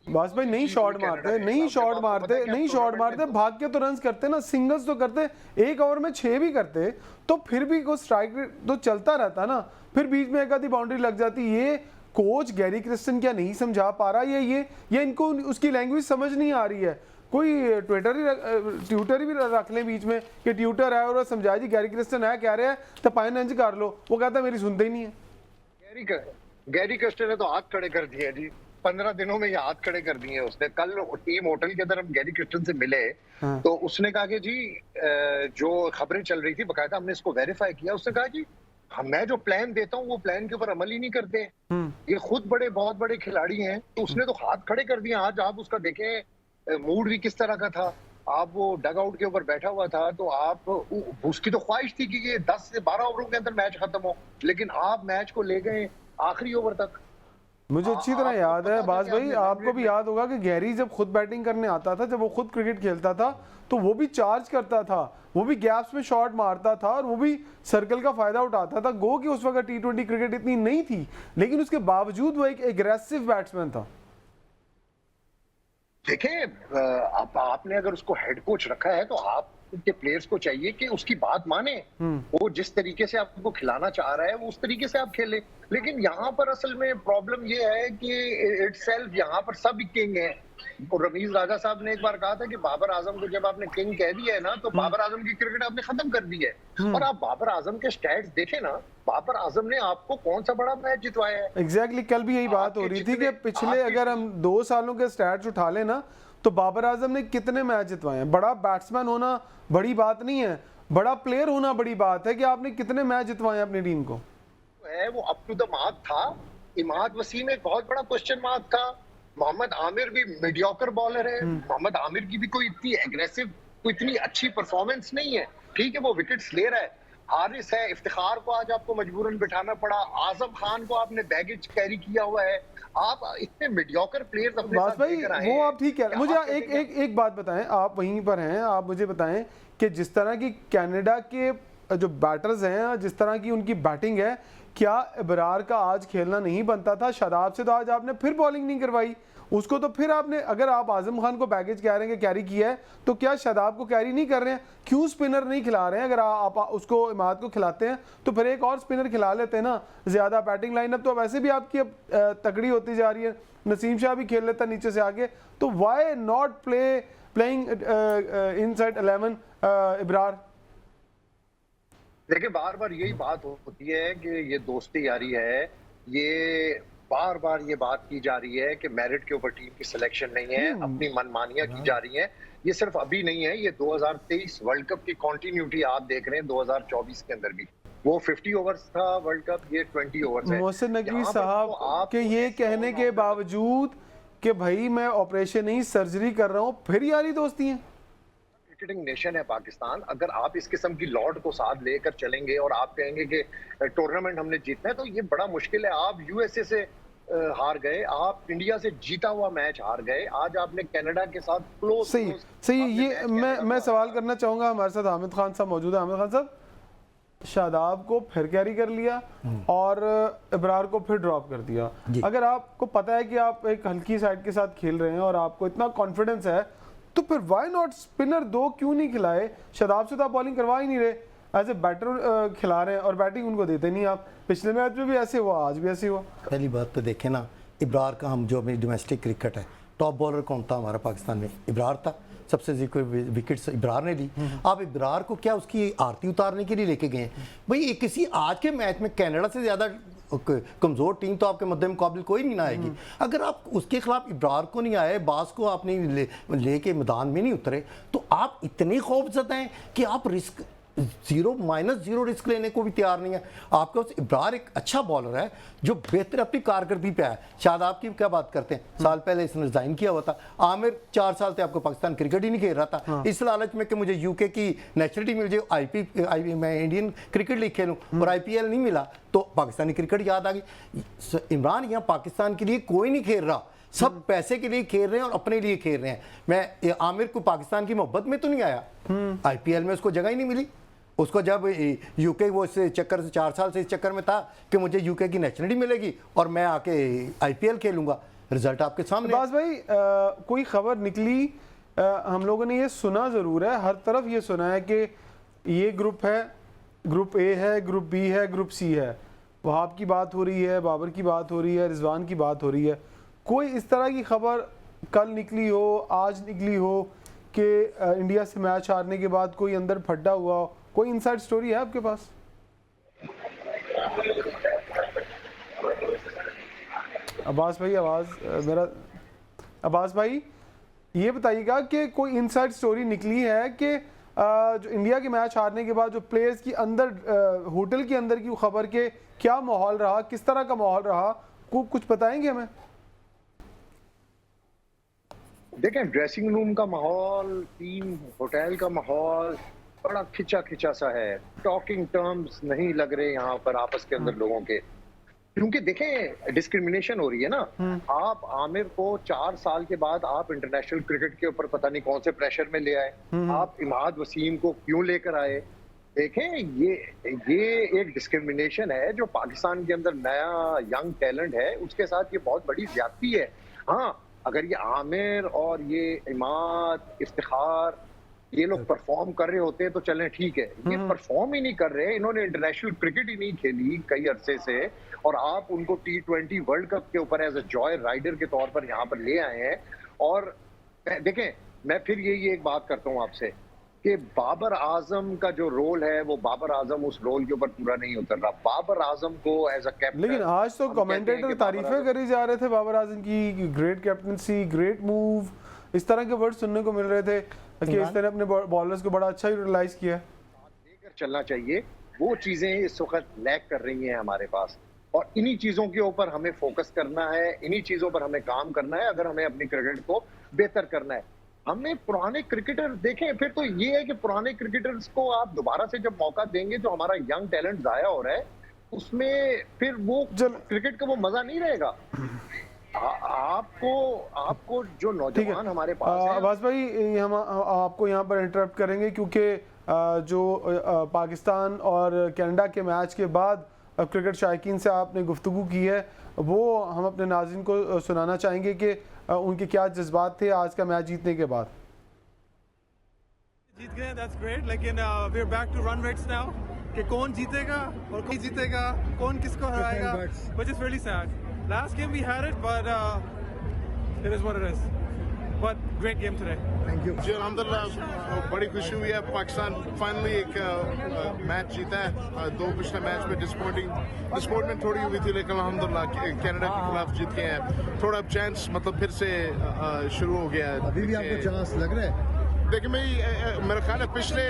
बस भाई, नहीं शॉट मारते, नहीं शॉट मारते, नहीं शॉट मारते, भाग के तो रन्स करते ना, सिंगल्स तो करते, एक ओवर में 6 भी करते तो फिर भी कोई स्ट्राइक तो चलता रहता ना, फिर बीच में एक आधी बाउंड्री लग जाती। ये कोच गैरी क्रिस्टन क्या नहीं समझा पा रहा? ये इनको उसकी लैंग्वेज समझ नहीं आ रही है। कोई ट्विटर भी रख लें बीच में कि ट्विटर है और समझाए जी गैरी क्रिस्टन है कह रहे हैं तो पाइन अंज कर लो, वो कहता है मेरी सुनते ही नहीं है। गैरी क्रिस्टन ने तो हाथ खड़े कर दिए जी, 15 दिनों में ये हाथ खड़े कर दिए उसने। कल टीम होटल के अंदर हम गैरी क्रिस्टन से मिले तो उसने कहा कि जी जो खबरें चल रही थी बकायदा हमने इसको वेरीफाई किया। उसने कहा जी मैं जो प्लान देता हूँ वो प्लान के ऊपर अमल ही नहीं करते। ये खुद बहुत बड़े खिलाड़ी हैं, तो उसने तो हाथ खड़े कर दिए। आज आप उसका देखें मूड भी किस तरह का था, आप वो डग आउट के ऊपर बैठा हुआ था तो आप उसकी तो ख्वाहिश थी कि ये 10 से 12 ओवरों के अंदर मैच खत्म हो, लेकिन आप मैच को ले गए आखिरी ओवर तक। मुझे अच्छी तरह याद है बाज भाई, आपको भी याद होगा कि गैरी जब खुद बैटिंग करने आता था, जब वो खुद क्रिकेट खेलता था तो वो भी चार्ज करता था, वो भी गैप्स में शॉट मारता था और वो भी सर्कल का फायदा उठाता था। गो कि उस वक्त T20 क्रिकेट इतनी नहीं थी, लेकिन उसके बावजूद वो एक एग्रेसिव बैट्समैन था। देखें आपने अगर उसको हेड कोच रखा है तो आप के प्लेयर्स को चाहिए कि उसकी बात माने, वो जिस तरीके से आपको खिलाना चाह रहा है वो उस तरीके से आप खेले। लेकिन यहाँ पर असल में प्रॉब्लम ये है कि इटसेल्फ यहाँ पर सब किंग है। और रमीज राजा साहब ने एक बार कहा था कि बाबर आजम को जब आपने किंग कह दिया है ना तो बाबर आजम की क्रिकेट आपने खत्म कर दी है। और आप बाबर आजम के स्टैट्स देखें ना, बाबर आजम ने आपको कौन सा बड़ा मैच जितवाया है। एग्जैक्टली कल भी यही बात हो रही थी कि पिछले अगर हम 2 सालों के स्टैट्स उठा लें ना तो बाबर आजम ने कितने मैच जितवाए हैं। बड़ा बैट्समैन होना बड़ी बात नहीं है, बड़ा प्लेयर होना बड़ी बात है कि आपने कितने मैच जितवाए अपनी टीम को। है वो अप टू द मार्क था। इमाद वसीम एक बहुत बड़ा क्वेश्चन मार्क था। मोहम्मद आमिर भी मीडियोकर बॉलर है। मोहम्मद आमिर की भी कोई इतनी एग्रेसिव, कोई इतनी अच्छी परफॉर्मेंस नहीं है। ठीक है, वो विकेट्स ले रहा है। हारिस है, इफ्तिखार को आज आपको मजबूरन बिठाना पड़ा। आजम खान को आपने बैगेज कैरी किया हुआ है। आप इतने मीडियोकर प्लेयर्स अपने बास साथ भाई लेकर आए वो हैं। आप ठीक है, क्या मुझे आप एक कहते हैं एक एक बात बताएं, आप वहीं पर हैं, आप मुझे बताएं कि जिस तरह की कनाडा के जो बैटर्स हैं, जिस तरह की उनकी बैटिंग है, क्या इब्रार का आज खेलना नहीं बनता था? शादाब से तो आज आपने फिर बॉलिंग नहीं करवाई, उसको तो फिर आपने, अगर आप आजम खान को बैगेज कह रहे हैं कि कैरी किया है, तो क्या शादाब को कैरी नहीं कर रहे हैं? क्यों स्पिनर नहीं खिला रहे हैं? अगर आप उसको इमाद को खिलाते हैं तो फिर एक और स्पिनर खिला लेते हैं ना। ज़्यादा बैटिंग लाइनअप तो वैसे भी आपकी अब तगड़ी होती जा रही है। नसीम शाह भी खेल लेता नीचे से आगे, तो why not playing inside 11 Ibrar? देखिए, बार बार यही बात होती है कि ये दोस्ती यारी है। ये बार बार ये बात की जा रही है कि मेरिट के ऊपर टीम की सिलेक्शन नहीं है, अपनी मनमानियां की जा रही हैं। ये सिर्फ अभी नहीं है, ये 2023 वर्ल्ड कप की कंटिन्यूटी आप देख रहे हैं 2024 के अंदर भी। वो 50 ओवर्स था वर्ल्ड कप, ये 20 ओवर्स है। मोहसिन नकवी यहाँ पर तो साहब आप के ये कहने के बावजूद कि भाई मैं ऑपरेशन नहीं सर्जरी कर रहा हूँ, फिर यारी दोस्ती है। क्रिकेटिंग नेशन है पाकिस्तान। अगर आप इस किस्म की लॉर्ड को साथ लेकर चलेंगे और आप कहेंगे कि टूर्नामेंट हमने जीतना है, तो ये बड़ा मुश्किल है। आप यूएसए से हार गए, आप इंडिया से जीता हुआ मैच हार गए, आज आपने कनाडा के साथ क्लोज सही ये मैं सवाल करना चाहूंगा। हमारे साथ हामिद खान साहब मौजूद है। हामिद खान साहब, शादाब को फिर कैरी कर लिया और इब्रार को फिर ड्रॉप कर दिया। अगर आपको पता है कि आप एक हल्की साइड के साथ खेल रहे हैं और आपको इतना कॉन्फिडेंस है, तो फिर वाई नॉट स्पिनर 2 क्यों नहीं खिलाए? शादाब से तो आप बॉलिंग करवा ही नहीं रहे, एज ए बैटर खिला रहे हैं और बैटिंग उनको देते नहीं आप। पिछले मैच में भी ऐसे हुआ, आज भी ऐसे हुआ। पहली बात तो देखें ना, इब्रार का हम जो अपनी डोमेस्टिक क्रिकेट है, टॉप बॉलर कौन था हमारा पाकिस्तान में? इब्रार था। सबसे ज्यादा विकेट्स इब्रार ने ली। आप इब्रार को क्या उसकी आरती उतारने के लिए लेके गए? भाई किसी आज के मैच में कनाडा से ज़्यादा कमज़ोर टीम तो आपके मद्दे मुकाबले कोई नहीं आएगी। अगर आप उसके खिलाफ इब्रार को नहीं आए, बास को आपने लेके मैदान में नहीं उतरे, तो आप इतने खौफजदा हैं कि आप रिस्क -0 रिस्क लेने को भी तैयार नहीं है। आपके पास इब्रार एक अच्छा बॉलर है जो बेहतर अपनी कारकर्दगी पे है। शादाब की क्या बात करते हैं, साल पहले इसने रिजाइन किया हुआ था। आमिर 4 साल से आपको पाकिस्तान क्रिकेट ही नहीं खेल रहा था, इस लालच में कि मुझे यूके की नेशनलिटी मिल जाए, मैं इंडियन क्रिकेट लीग खेलूं, और IPL नहीं मिला तो पाकिस्तानी क्रिकेट याद आ गई। इमरान यहाँ पाकिस्तान के लिए कोई नहीं खेल रहा, सब पैसे के लिए खेल रहे हैं और अपने लिए खेल रहे हैं। मैं आमिर को पाकिस्तान की मोहब्बत में तो नहीं आया, IPL में उसको जगह ही नहीं मिली। उसको जब यूके वो इस चक्कर से 4 साल से इस चक्कर में था कि मुझे यूके की नेशनलिटी मिलेगी और मैं आके IPL खेलूंगा, रिजल्ट आपके सामने। बास भाई कोई खबर निकली, हम लोगों ने ये सुना ज़रूर है, हर तरफ ये सुना है कि ये ग्रुप है, ग्रुप A है, ग्रुप B है, ग्रुप C है। वहाब की बात हो रही है, बाबर की बात हो रही है, रिजवान की बात हो रही है। कोई इस तरह की खबर कल निकली हो, आज निकली हो कि इंडिया से मैच हारने के बाद कोई अंदर फड्डा हुआ हो? कोई इनसाइड स्टोरी है आपके पास? अब्बास भाई आवाज़ मेरा, अब्बास भाई ये बताइएगा कि कोई इनसाइड स्टोरी निकली है कि जो इंडिया के मैच हारने के बाद जो प्लेयर्स की अंदर होटल के अंदर की खबर के क्या माहौल रहा, किस तरह का माहौल रहा, कुछ बताएंगे हमें? देखें, ड्रेसिंग रूम का माहौल, टीम होटल का माहौल बड़ा खिंचा सा है। टॉकिंग टर्म्स नहीं लग रहे यहाँ पर आपस के अंदर लोगों के, क्योंकि देखें डिस्क्रिमिनेशन हो रही है ना। आप आमिर को 4 साल के बाद आप इंटरनेशनल क्रिकेट के ऊपर पता नहीं कौन से प्रेशर में ले आए, आप इमाद वसीम को क्यों लेकर आए? देखें, ये एक डिस्क्रिमिनेशन है जो पाकिस्तान के अंदर नया यंग टैलेंट है उसके साथ ये बहुत बड़ी ज्यादती है। हाँ, अगर ये आमिर और ये इमाद, इफ्तिखार ये लोग परफॉर्म कर रहे होते हैं तो चलें ठीक है, ये परफॉर्म ही नहीं कर रहे। इन्होंने इंटरनेशनल क्रिकेट ही नहीं खेली कई अरसे से, और आप उनको T20 वर्ल्ड कप के ऊपर एज अ जॉय राइडर के तौर पर यहाँ पर ले आए हैं। और देखें, मैं फिर यही एक बात करता हूँ आपसे कि बाबर आजम का जो रोल है वो बाबर आजम उस रोल के ऊपर पूरा नहीं उतर रहा। बाबर आजम को एज अ कैप्टन, लेकिन आज तो कमेंटेटर तारीफें करी जा रहे थे बाबर आजम की, ग्रेट कैप्टनसी, ग्रेट मूव, इस तरह के वर्ड सुनने को मिल रहे थे कि इस तरह अपने बॉलर्स को बड़ा अच्छा यूटिलाइज किया। चलना चाहिए, वो चीजें इस वक्त लैक कर रही हैं हमारे पास। और इन्हीं चीजों के ऊपर हमें फोकस करना है, इन्हीं चीजों पर हमें काम करना है अगर हमें अपनी क्रिकेट को बेहतर करना है। हमने पुराने क्रिकेटर देखे, फिर तो ये है कि पुराने क्रिकेटर्स को आप दोबारा से जब मौका देंगे, जो हमारा यंग टैलेंट जाया हो रहा है, उसमें फिर वो क्रिकेट का वो मजा नहीं रहेगा। आपको जो नौजवान हमारे पास हैं, अब्बास भाई हम आपको यहाँ पर इंटरप्ट करेंगे क्योंकि जो पाकिस्तान और कनाडा के मैच के बाद क्रिकेट शायकीन से आपने गुफ्तगू की है, वो हम अपने नाज़रीन को सुनाना चाहेंगे कि उनके क्या जज्बात थे आज का मैच जीतने के बाद। जीत गए, that's great, लेकिन we're back to run rates now कि कौन जीतेगा और कौन जीतेगा, कौन किसको हराएगा, which is really sad. Last game we had it, but it is what it is. But great game today. Thank you. जी अल्हम्दुलिल्लाह बड़ी खुशी हुई है, पाकिस्तान फाइनली एक मैच जीता है। दो पिछले मैच में डिसअपॉइंटमेंट थोड़ी हुई थी, लेकिन अल्हम्दुलिल्लाह कनाडा के खिलाफ जीत गए हैं। थोड़ा चांस मतलब फिर से शुरू हो गया है। अभी भी आपको चांस लग रहा है? देखिए मेरा ख्याल है पिछले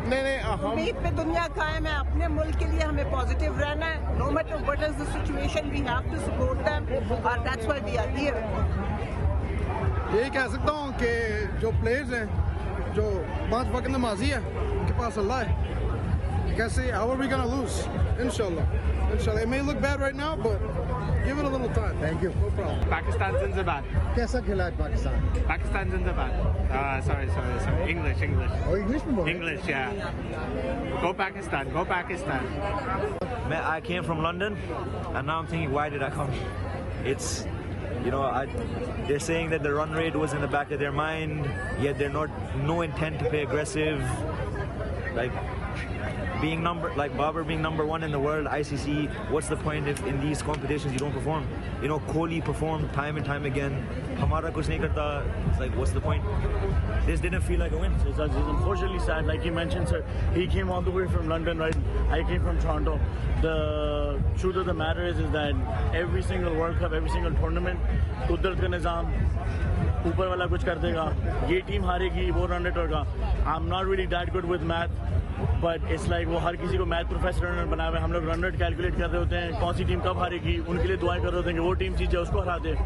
नहीं हम उम्मीद पे दुनिया कायम है। अपने मुल्क के लिए हमें पॉजिटिव रहना है। No matter what is the situation, we have to support them और that's why we are here. यही कह सकता हूँ कि जो प्लेयर्स हैं, जो 5 वक्त नमाजी है, उनके पास अल्लाह है। कैसे how are we gonna lose? Inshallah. It may look bad right now, but give it a little time. Thank you. No problem. Pakistan Zindabad. कैसा खेला है Pakistan? Pakistan Zindabad. Sorry. English. और इंग्लिश में बोलो। English, yeah. Go Pakistan. I came from London, and now I'm thinking, why did I come? It's, they're saying that the run rate was in the back of their mind, yet they're no intent to play aggressive. Babar being number 1 in the world, ICC, what's the point if in these competitions you don't perform? Kohli performed time and time again. Hamara kuch nahi karta. It's like, what's the point? This didn't feel like a win. It's unfortunately sad, like you mentioned, sir. He came all the way from London, right? I came from Toronto. The truth of the matter is that every single World Cup, every single tournament, कुदरत का निज़ाम, ऊपर वाला कुछ कर देगा। ये टीम हारेगी, वो रन रेट होगा। I'm not really that good with math, but it's like वो हर किसी को मैथ प्रोफेसर रनर बनाए हुए, हम लोग रन रेट कैलकुलेट कर रहे होते हैं, कौन सी टीम कब हारेगी, उनके लिए दुआएं कर रहे होते हैं कि वो टीम जीत जाए, उसको हरा दे।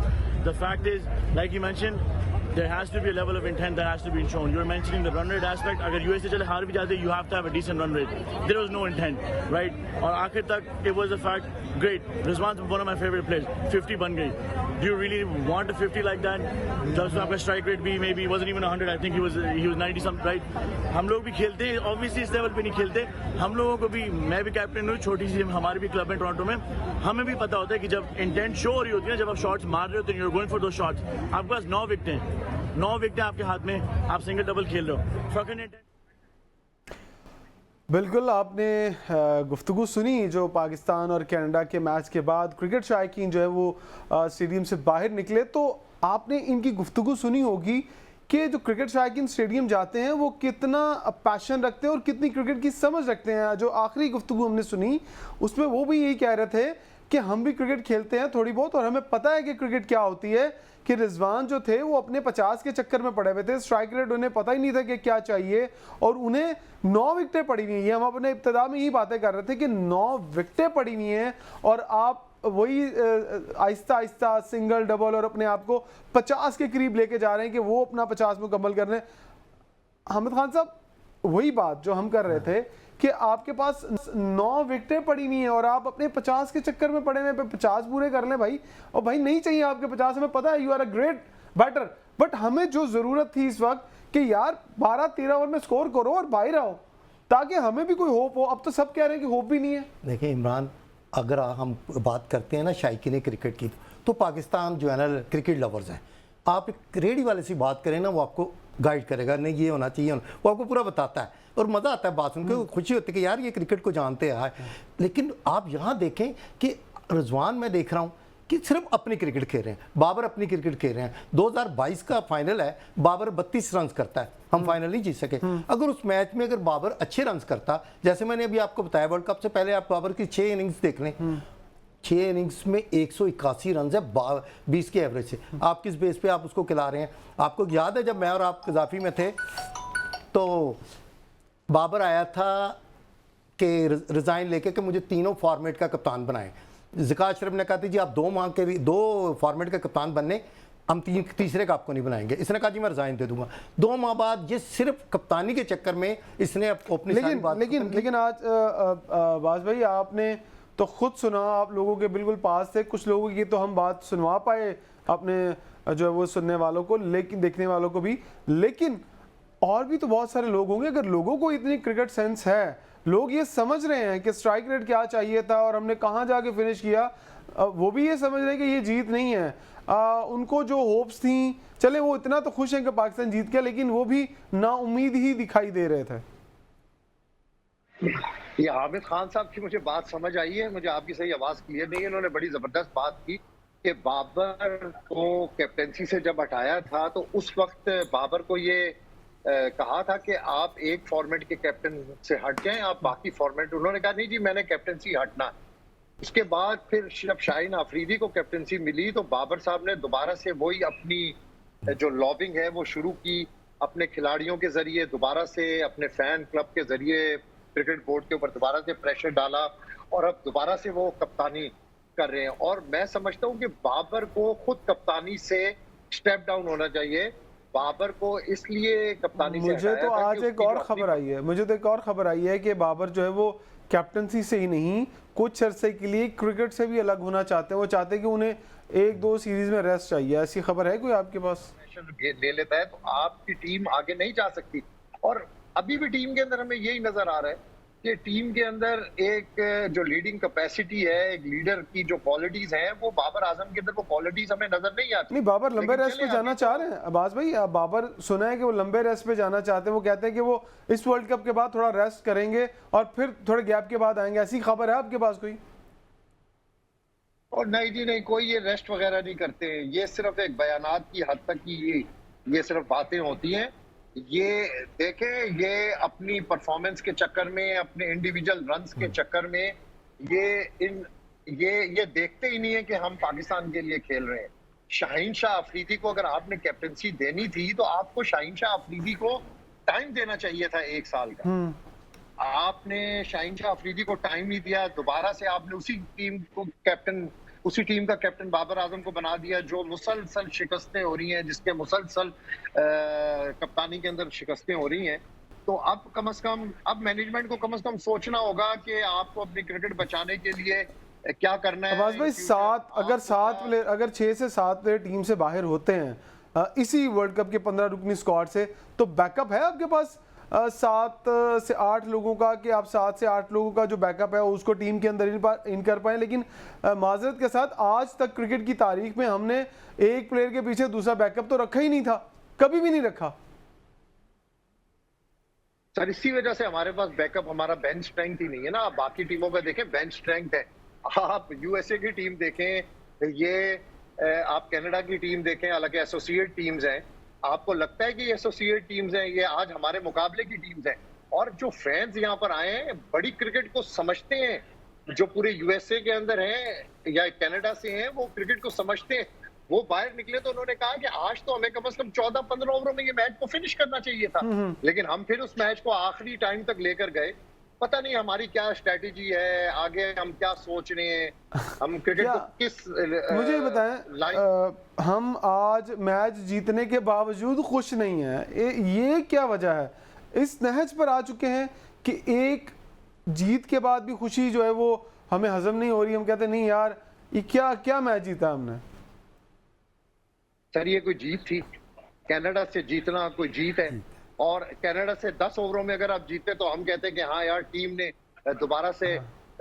The fact is, like you mentioned, there has to be a level of intent that has to be shown. You're mentioning the run rate aspect. अगर यूएस से चले हार भी जाते, you have to have a decent run rate. There was no intent, right? और आखिर तक it was a fact. Great. Rizwan's one of my favorite players. 50 बन गई. Do you really want a 50 like that? जब आपका strike rate भी maybe wasn't even 100. I think he was 90 something, right? हम लोग भी खेलते हैं, obviously इस लेवल पे नहीं खेलते। हम लोगों को भी, मैं भी कैप्टन हूँ, छोटी सी हमारी भी क्लब है टोरंटो में, हमें भी पता होता है कि जब इंटेंट शो हो रही होती है, जब आप शॉट्स मार रहे होते हैं, you're going for those shots, आपके पास 9 विकेटें हैं, 9 विकेटें आपके हाथ में, आप सिंगल डबल खेल रहे हो। Fucking intent. बिल्कुल, आपने गुफ्तगू सुनी जो पाकिस्तान और कनाडा के मैच के बाद क्रिकेट शायकीन जो है वो स्टेडियम से बाहर निकले, तो आपने इनकी गुफ्तगू सुनी होगी कि जो क्रिकेट शायकीन स्टेडियम जाते हैं वो कितना पैशन रखते हैं और कितनी क्रिकेट की समझ रखते हैं। जो आखिरी गुफ्तगू हमने सुनी उसमें वो भी यही कह रहे थे कि हम भी क्रिकेट खेलते हैं थोड़ी बहुत और हमें पता है कि क्रिकेट क्या होती है, कि रिजवान जो थे वो अपने 50 के चक्कर में पड़े हुए थे, स्ट्राइक रेट उन्हें पता ही नहीं था कि क्या चाहिए और उन्हें 9 विकेटें पड़ी हुई हैं। हम अपने इब्तिदा में यही बातें कर रहे थे कि 9 विकेटें पड़ी हुई हैं और आप वही आहिस्ता आहिस्ता सिंगल डबल और अपने आप को 50 के करीब लेके जा रहे हैं कि वो अपना 50 मुकम्मल कर लें। हामिद खान साहब, वही बात जो हम कर रहे थे कि आपके पास 9 विकेटें पड़ी हुई हैं और आप अपने 50 के चक्कर में पड़े हुए हैं, 50 पूरे कर लें भाई। और भाई नहीं चाहिए आपके 50, हमें पता है you are a great batter, but हमें जो ज़रूरत थी इस वक्त कि यार 12-13 ओवर में स्कोर करो और बाहर आओ ताकि हमें भी कोई होप हो। अब तो सब कह रहे हैं कि होप भी नहीं है। देखिए इमरान, अगर हम बात करते हैं ना शायकीन क्रिकेट की, तो पाकिस्तान जो है ना क्रिकेट लवर्स हैं। आप एक रेडी वाले से बात करें ना, वो आपको गाइड करेगा, नहीं ये होना चाहिए, वो आपको पूरा बताता है और मज़ा आता है बात सुन के, खुशी होती है कि यार ये क्रिकेट को जानते हैं। लेकिन आप यहाँ देखें कि रिजवान, मैं देख रहा हूँ कि सिर्फ अपनी क्रिकेट खेल रहे हैं, बाबर अपनी क्रिकेट खेल रहे हैं। 2022 का फाइनल है, बाबर 32 रन करता है, हम फाइनल नहीं जीत सके। अगर उस मैच में अगर बाबर अच्छे रन करता, जैसे मैंने अभी आपको बताया, वर्ल्ड कप से पहले आप बाबर की 6 इनिंग्स देख लें, 6 इनिंग्स में 181 रन है 20 के एवरेज से। आप किस बेस पे आप उसको खिला रहे हैं? आपको याद है जब मैं और आप कजाफी में थे तो बाबर आया था कि रिज़ाइन लेके कि मुझे तीनों फॉर्मेट का कप्तान बनाएं। ज़िका अशरफ ने कहा था जी आप 2 माह के लिए 2 फॉर्मेट का कप्तान बनने, हम तीसरे का आपको नहीं बनाएंगे। इसने कहा जी मैं रिज़ाइन दे दूंगा। 2 माह बाद ये सिर्फ कप्तानी के चक्कर में इसने अपनी लेकिन आज बाज भाई आपने तो खुद सुना, आप लोगों के बिल्कुल पास थे, कुछ लोगों की तो हम बात सुनवा पाए अपने जो है वो सुनने वालों को, लेकिन देखने वालों को भी, लेकिन और भी तो बहुत सारे लोग होंगे। अगर लोगों को इतनी क्रिकेट सेंस है, लोग ये समझ रहे हैं कि स्ट्राइक रेट क्या चाहिए था और हमने कहाँ जाके फिनिश किया, वो भी ये समझ रहे हैं कि ये जीत नहीं है। उनको जो होप्स थी, चले वो इतना तो खुश हैं कि पाकिस्तान जीत गया, लेकिन वो भी नाउम्मीद ही दिखाई दे रहे थे। ये हामिद खान साहब की मुझे बात समझ आई है, मुझे आपकी सही आवाज क्लियर नहीं है। उन्होंने बड़ी जबरदस्त बात की कि बाबर को कैप्टेंसी से जब हटाया था तो उस वक्त बाबर को ये कहा था कि आप एक फॉर्मेट के कैप्टन से हट जाएं, आप बाकी फॉर्मेट, उन्होंने कहा नहीं जी मैंने कैप्टेंसी हटना। उसके बाद फिर जब शाहीन आफरीदी को कैप्टेंसी मिली तो बाबर साहब ने दोबारा से वही अपनी जो लॉबिंग है वो शुरू की, अपने खिलाड़ियों के जरिए दोबारा से, अपने फैन क्लब के जरिए क्रिकेट बोर्ड के ऊपर दोबारा से प्रेशर डाला और अब दोबारा से वो कप्तानी कर रहे हैं। और मैं समझता हूँ कि बाबर को खुद कप्तानी से स्टेप डाउन होना चाहिए। बाबर को इसलिए कप्तानी से मुझे तो आज एक और खबर आई है, मुझे तो एक और खबर आई है कि बाबर जो है वो कैप्टनसी से ही नहीं, कुछ अरसे के लिए क्रिकेट से भी अलग होना चाहते हैं। वो चाहते हैं कि उन्हें 1-2 सीरीज में रेस्ट चाहिए। ऐसी खबर है कोई आपके पास? ले लेता है तो आपकी टीम आगे नहीं जा सकती। और अभी भी टीम के अंदर हमें यही नजर आ रहा है कि टीम के अंदर एक जो लीडिंग कैपेसिटी है, एक लीडर की जो क्वालिटीज हैं, वो बाबर आजम के अंदर वो क्वालिटीज हमें नजर नहीं आती। नहीं, बाबर लंबे रेस्ट पे जाना चाह रहे हैं अब्बास भाई। बाबर सुना है कि वो लंबे रेस्ट पे जाना चाहते हैं। वो कहते हैं कि वो इस वर्ल्ड कप के बाद थोड़ा रेस्ट करेंगे और फिर थोड़े गैप के बाद आएंगे। ऐसी खबर है आपके पास कोई? और नहीं जी नहीं, कोई ये रेस्ट वगैरह नहीं करते हैं। ये सिर्फ एक बयानात की हद तक की ये सिर्फ बातें होती हैं। ये देखें, ये अपनी परफॉर्मेंस के चक्कर में, अपने इंडिविजुअल रन्स के चक्कर में ये देखते ही नहीं है कि हम पाकिस्तान के लिए खेल रहे हैं। शाहीन शाह अफरीदी को अगर आपने कैप्टनसी देनी थी तो आपको शाहीन शाह अफरीदी को टाइम देना चाहिए था 1 साल का। आपने शाहीन शाह अफरीदी को टाइम नहीं दिया। दोबारा से आपने उसी टीम का कैप्टन बाबर आजम को बना दिया जो मुसलसल शिकस्तें हो रही हैं, जिसके मुसलसल कप्तानी के अंदर शिकस्तें हो रही हैं। तो अब कम से कम अब मैनेजमेंट को कम से कम सोचना होगा कि आपको अपनी क्रिकेट बचाने के लिए क्या करना है। अब्बास भाई, अगर 6 से 7 प्लेयर टीम से बाहर होते हैं इसी वर्ल्ड कप के 15 रुकनी स्क्वाड से, तो बैकअप है आपके पास 7 से 8 लोगों का, कि आप 7 से 8 लोगों का जो बैकअप है उसको टीम के अंदर इन कर पाए। लेकिन माजरत के साथ आज तक क्रिकेट की तारीख में हमने एक प्लेयर के पीछे दूसरा बैकअप तो रखा ही नहीं था, कभी भी नहीं रखा सर। इसी वजह से हमारे पास बैकअप, हमारा बेंच स्ट्रेंथ ही नहीं है ना। आप बाकी टीमों का देखें, बेंच स्ट्रेंथ है। आप यूएसए की टीम देखें, ये आप कनाडा की टीम देखें, हालांकि एसोसिएट टीम्स हैं। आपको लगता है कि ये एसोसिएट टीम्स हैं, ये आज हमारे मुकाबले की टीम्स हैं। और जो फैंस यहाँ पर आए हैं बड़ी क्रिकेट को समझते हैं, जो पूरे यूएसए के अंदर हैं या कनाडा से हैं, वो क्रिकेट को समझते हैं। वो बाहर निकले तो उन्होंने कहा कि आज तो हमें कम से कम 14-15 ओवरों में ये मैच को फिनिश करना चाहिए था, लेकिन हम फिर उस मैच को आखिरी टाइम तक लेकर गए। पता नहीं हमारी क्या स्ट्रेटेजी है, आगे हम क्या सोच रहे हैं, हम क्रिकेट को किस मुझे बताएं, हम आज मैच जीतने के बावजूद खुश नहीं है। ये क्या वजह है? इस नहज पर आ चुके हैं कि एक जीत के बाद भी खुशी जो है वो हमें हजम नहीं हो रही। हम कहते नहीं यार, ये क्या मैच जीता हमने। सर ये कोई जीत थी? कनाडा से जीतना कोई जीत है? और कनाडा से 10 ओवरों में अगर आप जीते तो हम कहते हैं कि हाँ यार टीम ने दोबारा से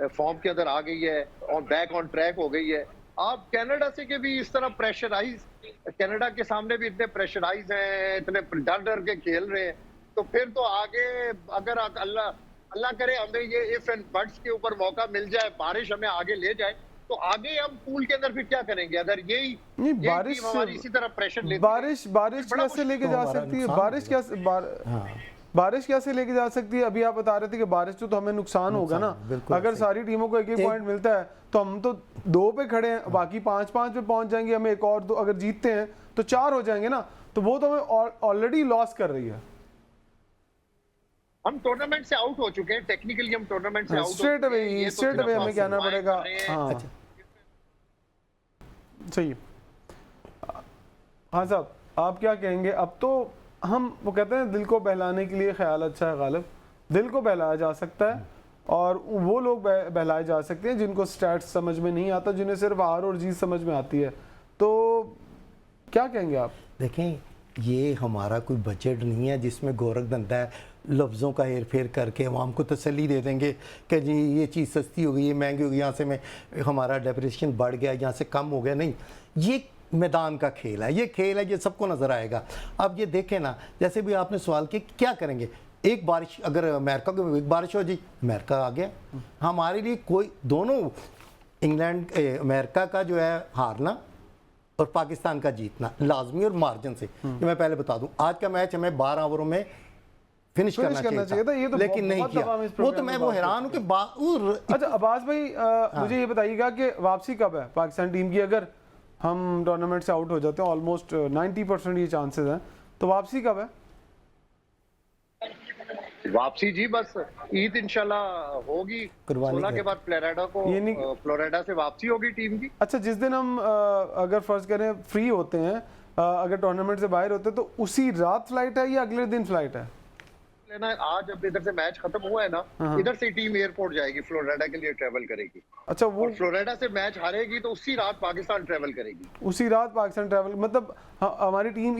फॉर्म के अंदर आ गई है और बैक ऑन ट्रैक हो गई है। आप कनाडा से के भी इस तरह प्रेशराइज, कनाडा के सामने भी इतने प्रेशराइज हैं, इतने डर डर के खेल रहे हैं, तो फिर तो आगे अगर अल्लाह करे हमें ये इफ एंड बट्स के ऊपर मौका मिल जाए, बारिश हमें आगे ले जाए, तो आगे हम पूल के अंदर फिर क्या करेंगे? अगर यही बारिश हमारी इसी तरह प्रेशर लेती बारिश कैसे लेके जा सकती है? बारिश कैसे लेके जा सकती है? अभी आप बता रहे थे कि बारिश तो हमें नुकसान होगा ना। अगर सारी टीमों को एक पॉइंट मिलता है तो हम तो 2 पे खड़े हैं, बाकी 5-5 पे पहुंच जाएंगे। हमें एक और 2 अगर जीतते हैं तो 4 हो जाएंगे ना, तो वो तो हमें ऑलरेडी लॉस कर रही है। हम टूर्नामेंट से आउट हो चुके हैं, टेक्निकली हम टूर्नामेंट से आउट स्ट्रेट अवे हमें कहना पड़ेगा। हाँ सही। हाँ साहब, आप क्या कहेंगे? अब तो हम वो कहते हैं दिल को बहलाने के लिए ख्याल अच्छा है गालिब, दिल को बहलाया जा सकता है और वो लोग बहलाए जा सकते हैं जिनको स्टैट्स समझ में नहीं आता, जिन्हें सिर्फ हार और जीत समझ में आती है। तो क्या कहेंगे आप? देखें, ये हमारा कोई बजट नहीं है जिसमें गोरख धंधा है, लफ्ज़ों का हेर फेर करके आवाम को तसल्ली दे देंगे कि जी ये चीज़ सस्ती हो गई, ये महंगी हो गई, यहाँ से में हमारा डेप्रिसिएशन बढ़ गया, यहाँ से कम हो गया। नहीं, ये मैदान का खेल है, ये खेल है, ये सबको नज़र आएगा। अब ये देखें ना, जैसे भी आपने सवाल किया क्या करेंगे, एक बारिश अगर अमेरिका को एक बारिश हो जी, अमेरिका आ गया। हमारे लिए कोई दोनों इंग्लैंड अमेरिका का जो है हारना और पाकिस्तान का जीतना लाजमी और मार्जिन से, ये मैं पहले बता दूं। आज का मैच हमें 12 ओवरों में फिनिश करना चाहिए था, ये तो लेकिन नहीं किया। वो तो मैं वो हैरान हूँ कि अच्छा अब्बास भाई, मुझे ये बताइएगा कि वापसी कब है पाकिस्तान टीम की? अगर हम टूर्नामेंट से आउट हो जाते हैं, ऑलमोस्ट 90% ये चांसेस हैं, तो वापसी कब है? वापसी जी बस ईद इंशाल्लाह होगी, 16 के बाद फ्लोरिडा से वापसी होगी टीम की। अच्छा, जिस दिन हम अगर फर्ज करें फ्री होते हैं, अगर टूर्नामेंट से बाहर होते हैं, तो उसी रात फ्लाइट है या अगले दिन फ्लाइट है? लेना आज अब इधर से मैच खत्म हुआ है ना, इधर से टीम एयरपोर्ट जाएगी, फ्लोरिडा के लिए ट्रेवल करेगी। अच्छा, वो फ्लोरिडा से मैच हारेगी तो उसी रात पाकिस्तान ट्रेवल करेगी। उसी रात पाकिस्तान ट्रेवल, मतलब हमारी टीम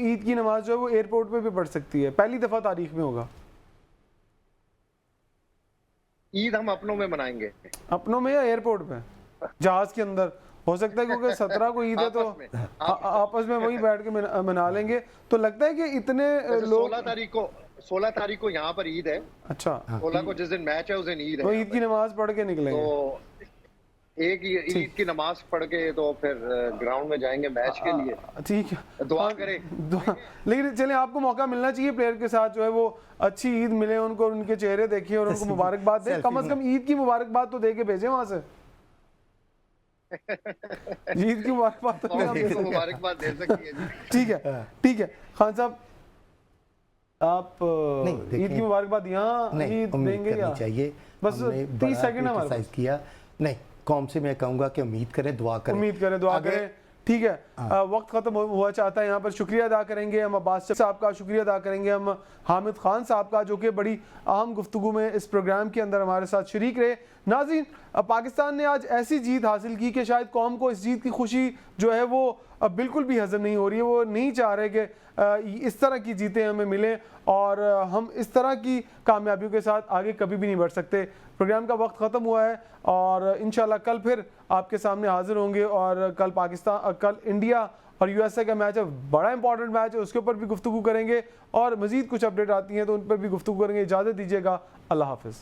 ईद की नमाज जो है वो एयरपोर्ट पे भी पढ़ सकती है, पहली दफा तारीख में होगा। ईद हम अपनों में मनाएंगे। अपनों में या एयरपोर्ट पे? जहाज के अंदर हो सकता है, क्योंकि 17 को ईद है, तो आपस में वही बैठ के मना लेंगे। तो लगता है कि इतने लोग 16 तारीख को यहाँ पर ईद है। अच्छा, 16 को जिस दिन मैच है उस दिन ईद है, तो ईद की नमाज पढ़ के निकलेंगे। तो एक ईद की नमाज पढ़ के तो फिर ग्राउंड में जाएंगे मैच के लिए। ठीक है, दुआ करें। लेकिन चलिए, आपको मौका मिलना चाहिए प्लेयर के साथ जो है वो अच्छी ईद मिले उनको, उनके चेहरे देखिए और उनको मुबारकबाद दें। कम से कम ईद की मुबारकबाद तो दे के भेजे वहां से। ईद की मुबारकबाद तो मुबारकबाद दे सकती है। ठीक है खान साहब, आप ईद की मुबारकबाद यहाँ देंगे या चाहिए? बस 30 सेकंड हमारे पास किया नहीं, कौम से मैं कहूँगा कि उम्मीद करें, दुआ करें। ठीक है, वक्त खत्म हुआ चाहता है यहाँ पर। शुक्रिया अदा करेंगे हम अब्बास साहब का, शुक्रिया अदा करेंगे हम हामिद खान साहब का, जो कि बड़ी अहम गुफ्तगू में इस प्रोग्राम के अंदर हमारे साथ शरीक रहे। नाज़रीन, पाकिस्तान ने आज ऐसी जीत हासिल की कि शायद कौम को इस जीत की खुशी जो है वो बिल्कुल भी हजम नहीं हो रही है। वो नहीं चाह रहे कि इस तरह की जीतें हमें मिलें और हम इस तरह की कामयाबियों के साथ आगे कभी भी नहीं बढ़ सकते। प्रोग्राम का वक्त ख़त्म हुआ है और इंशाल्लाह कल फिर आपके सामने हाजिर होंगे। और कल इंडिया और यूएसए का मैच है, बड़ा इंपॉर्टेंट मैच है, उसके ऊपर भी गुफ्तगू करेंगे और मज़ीद कुछ अपडेट आती हैं तो उन पर भी गुफ्तगू करेंगे। इजाज़त दीजिएगा, अल्लाह हाफ़िज़।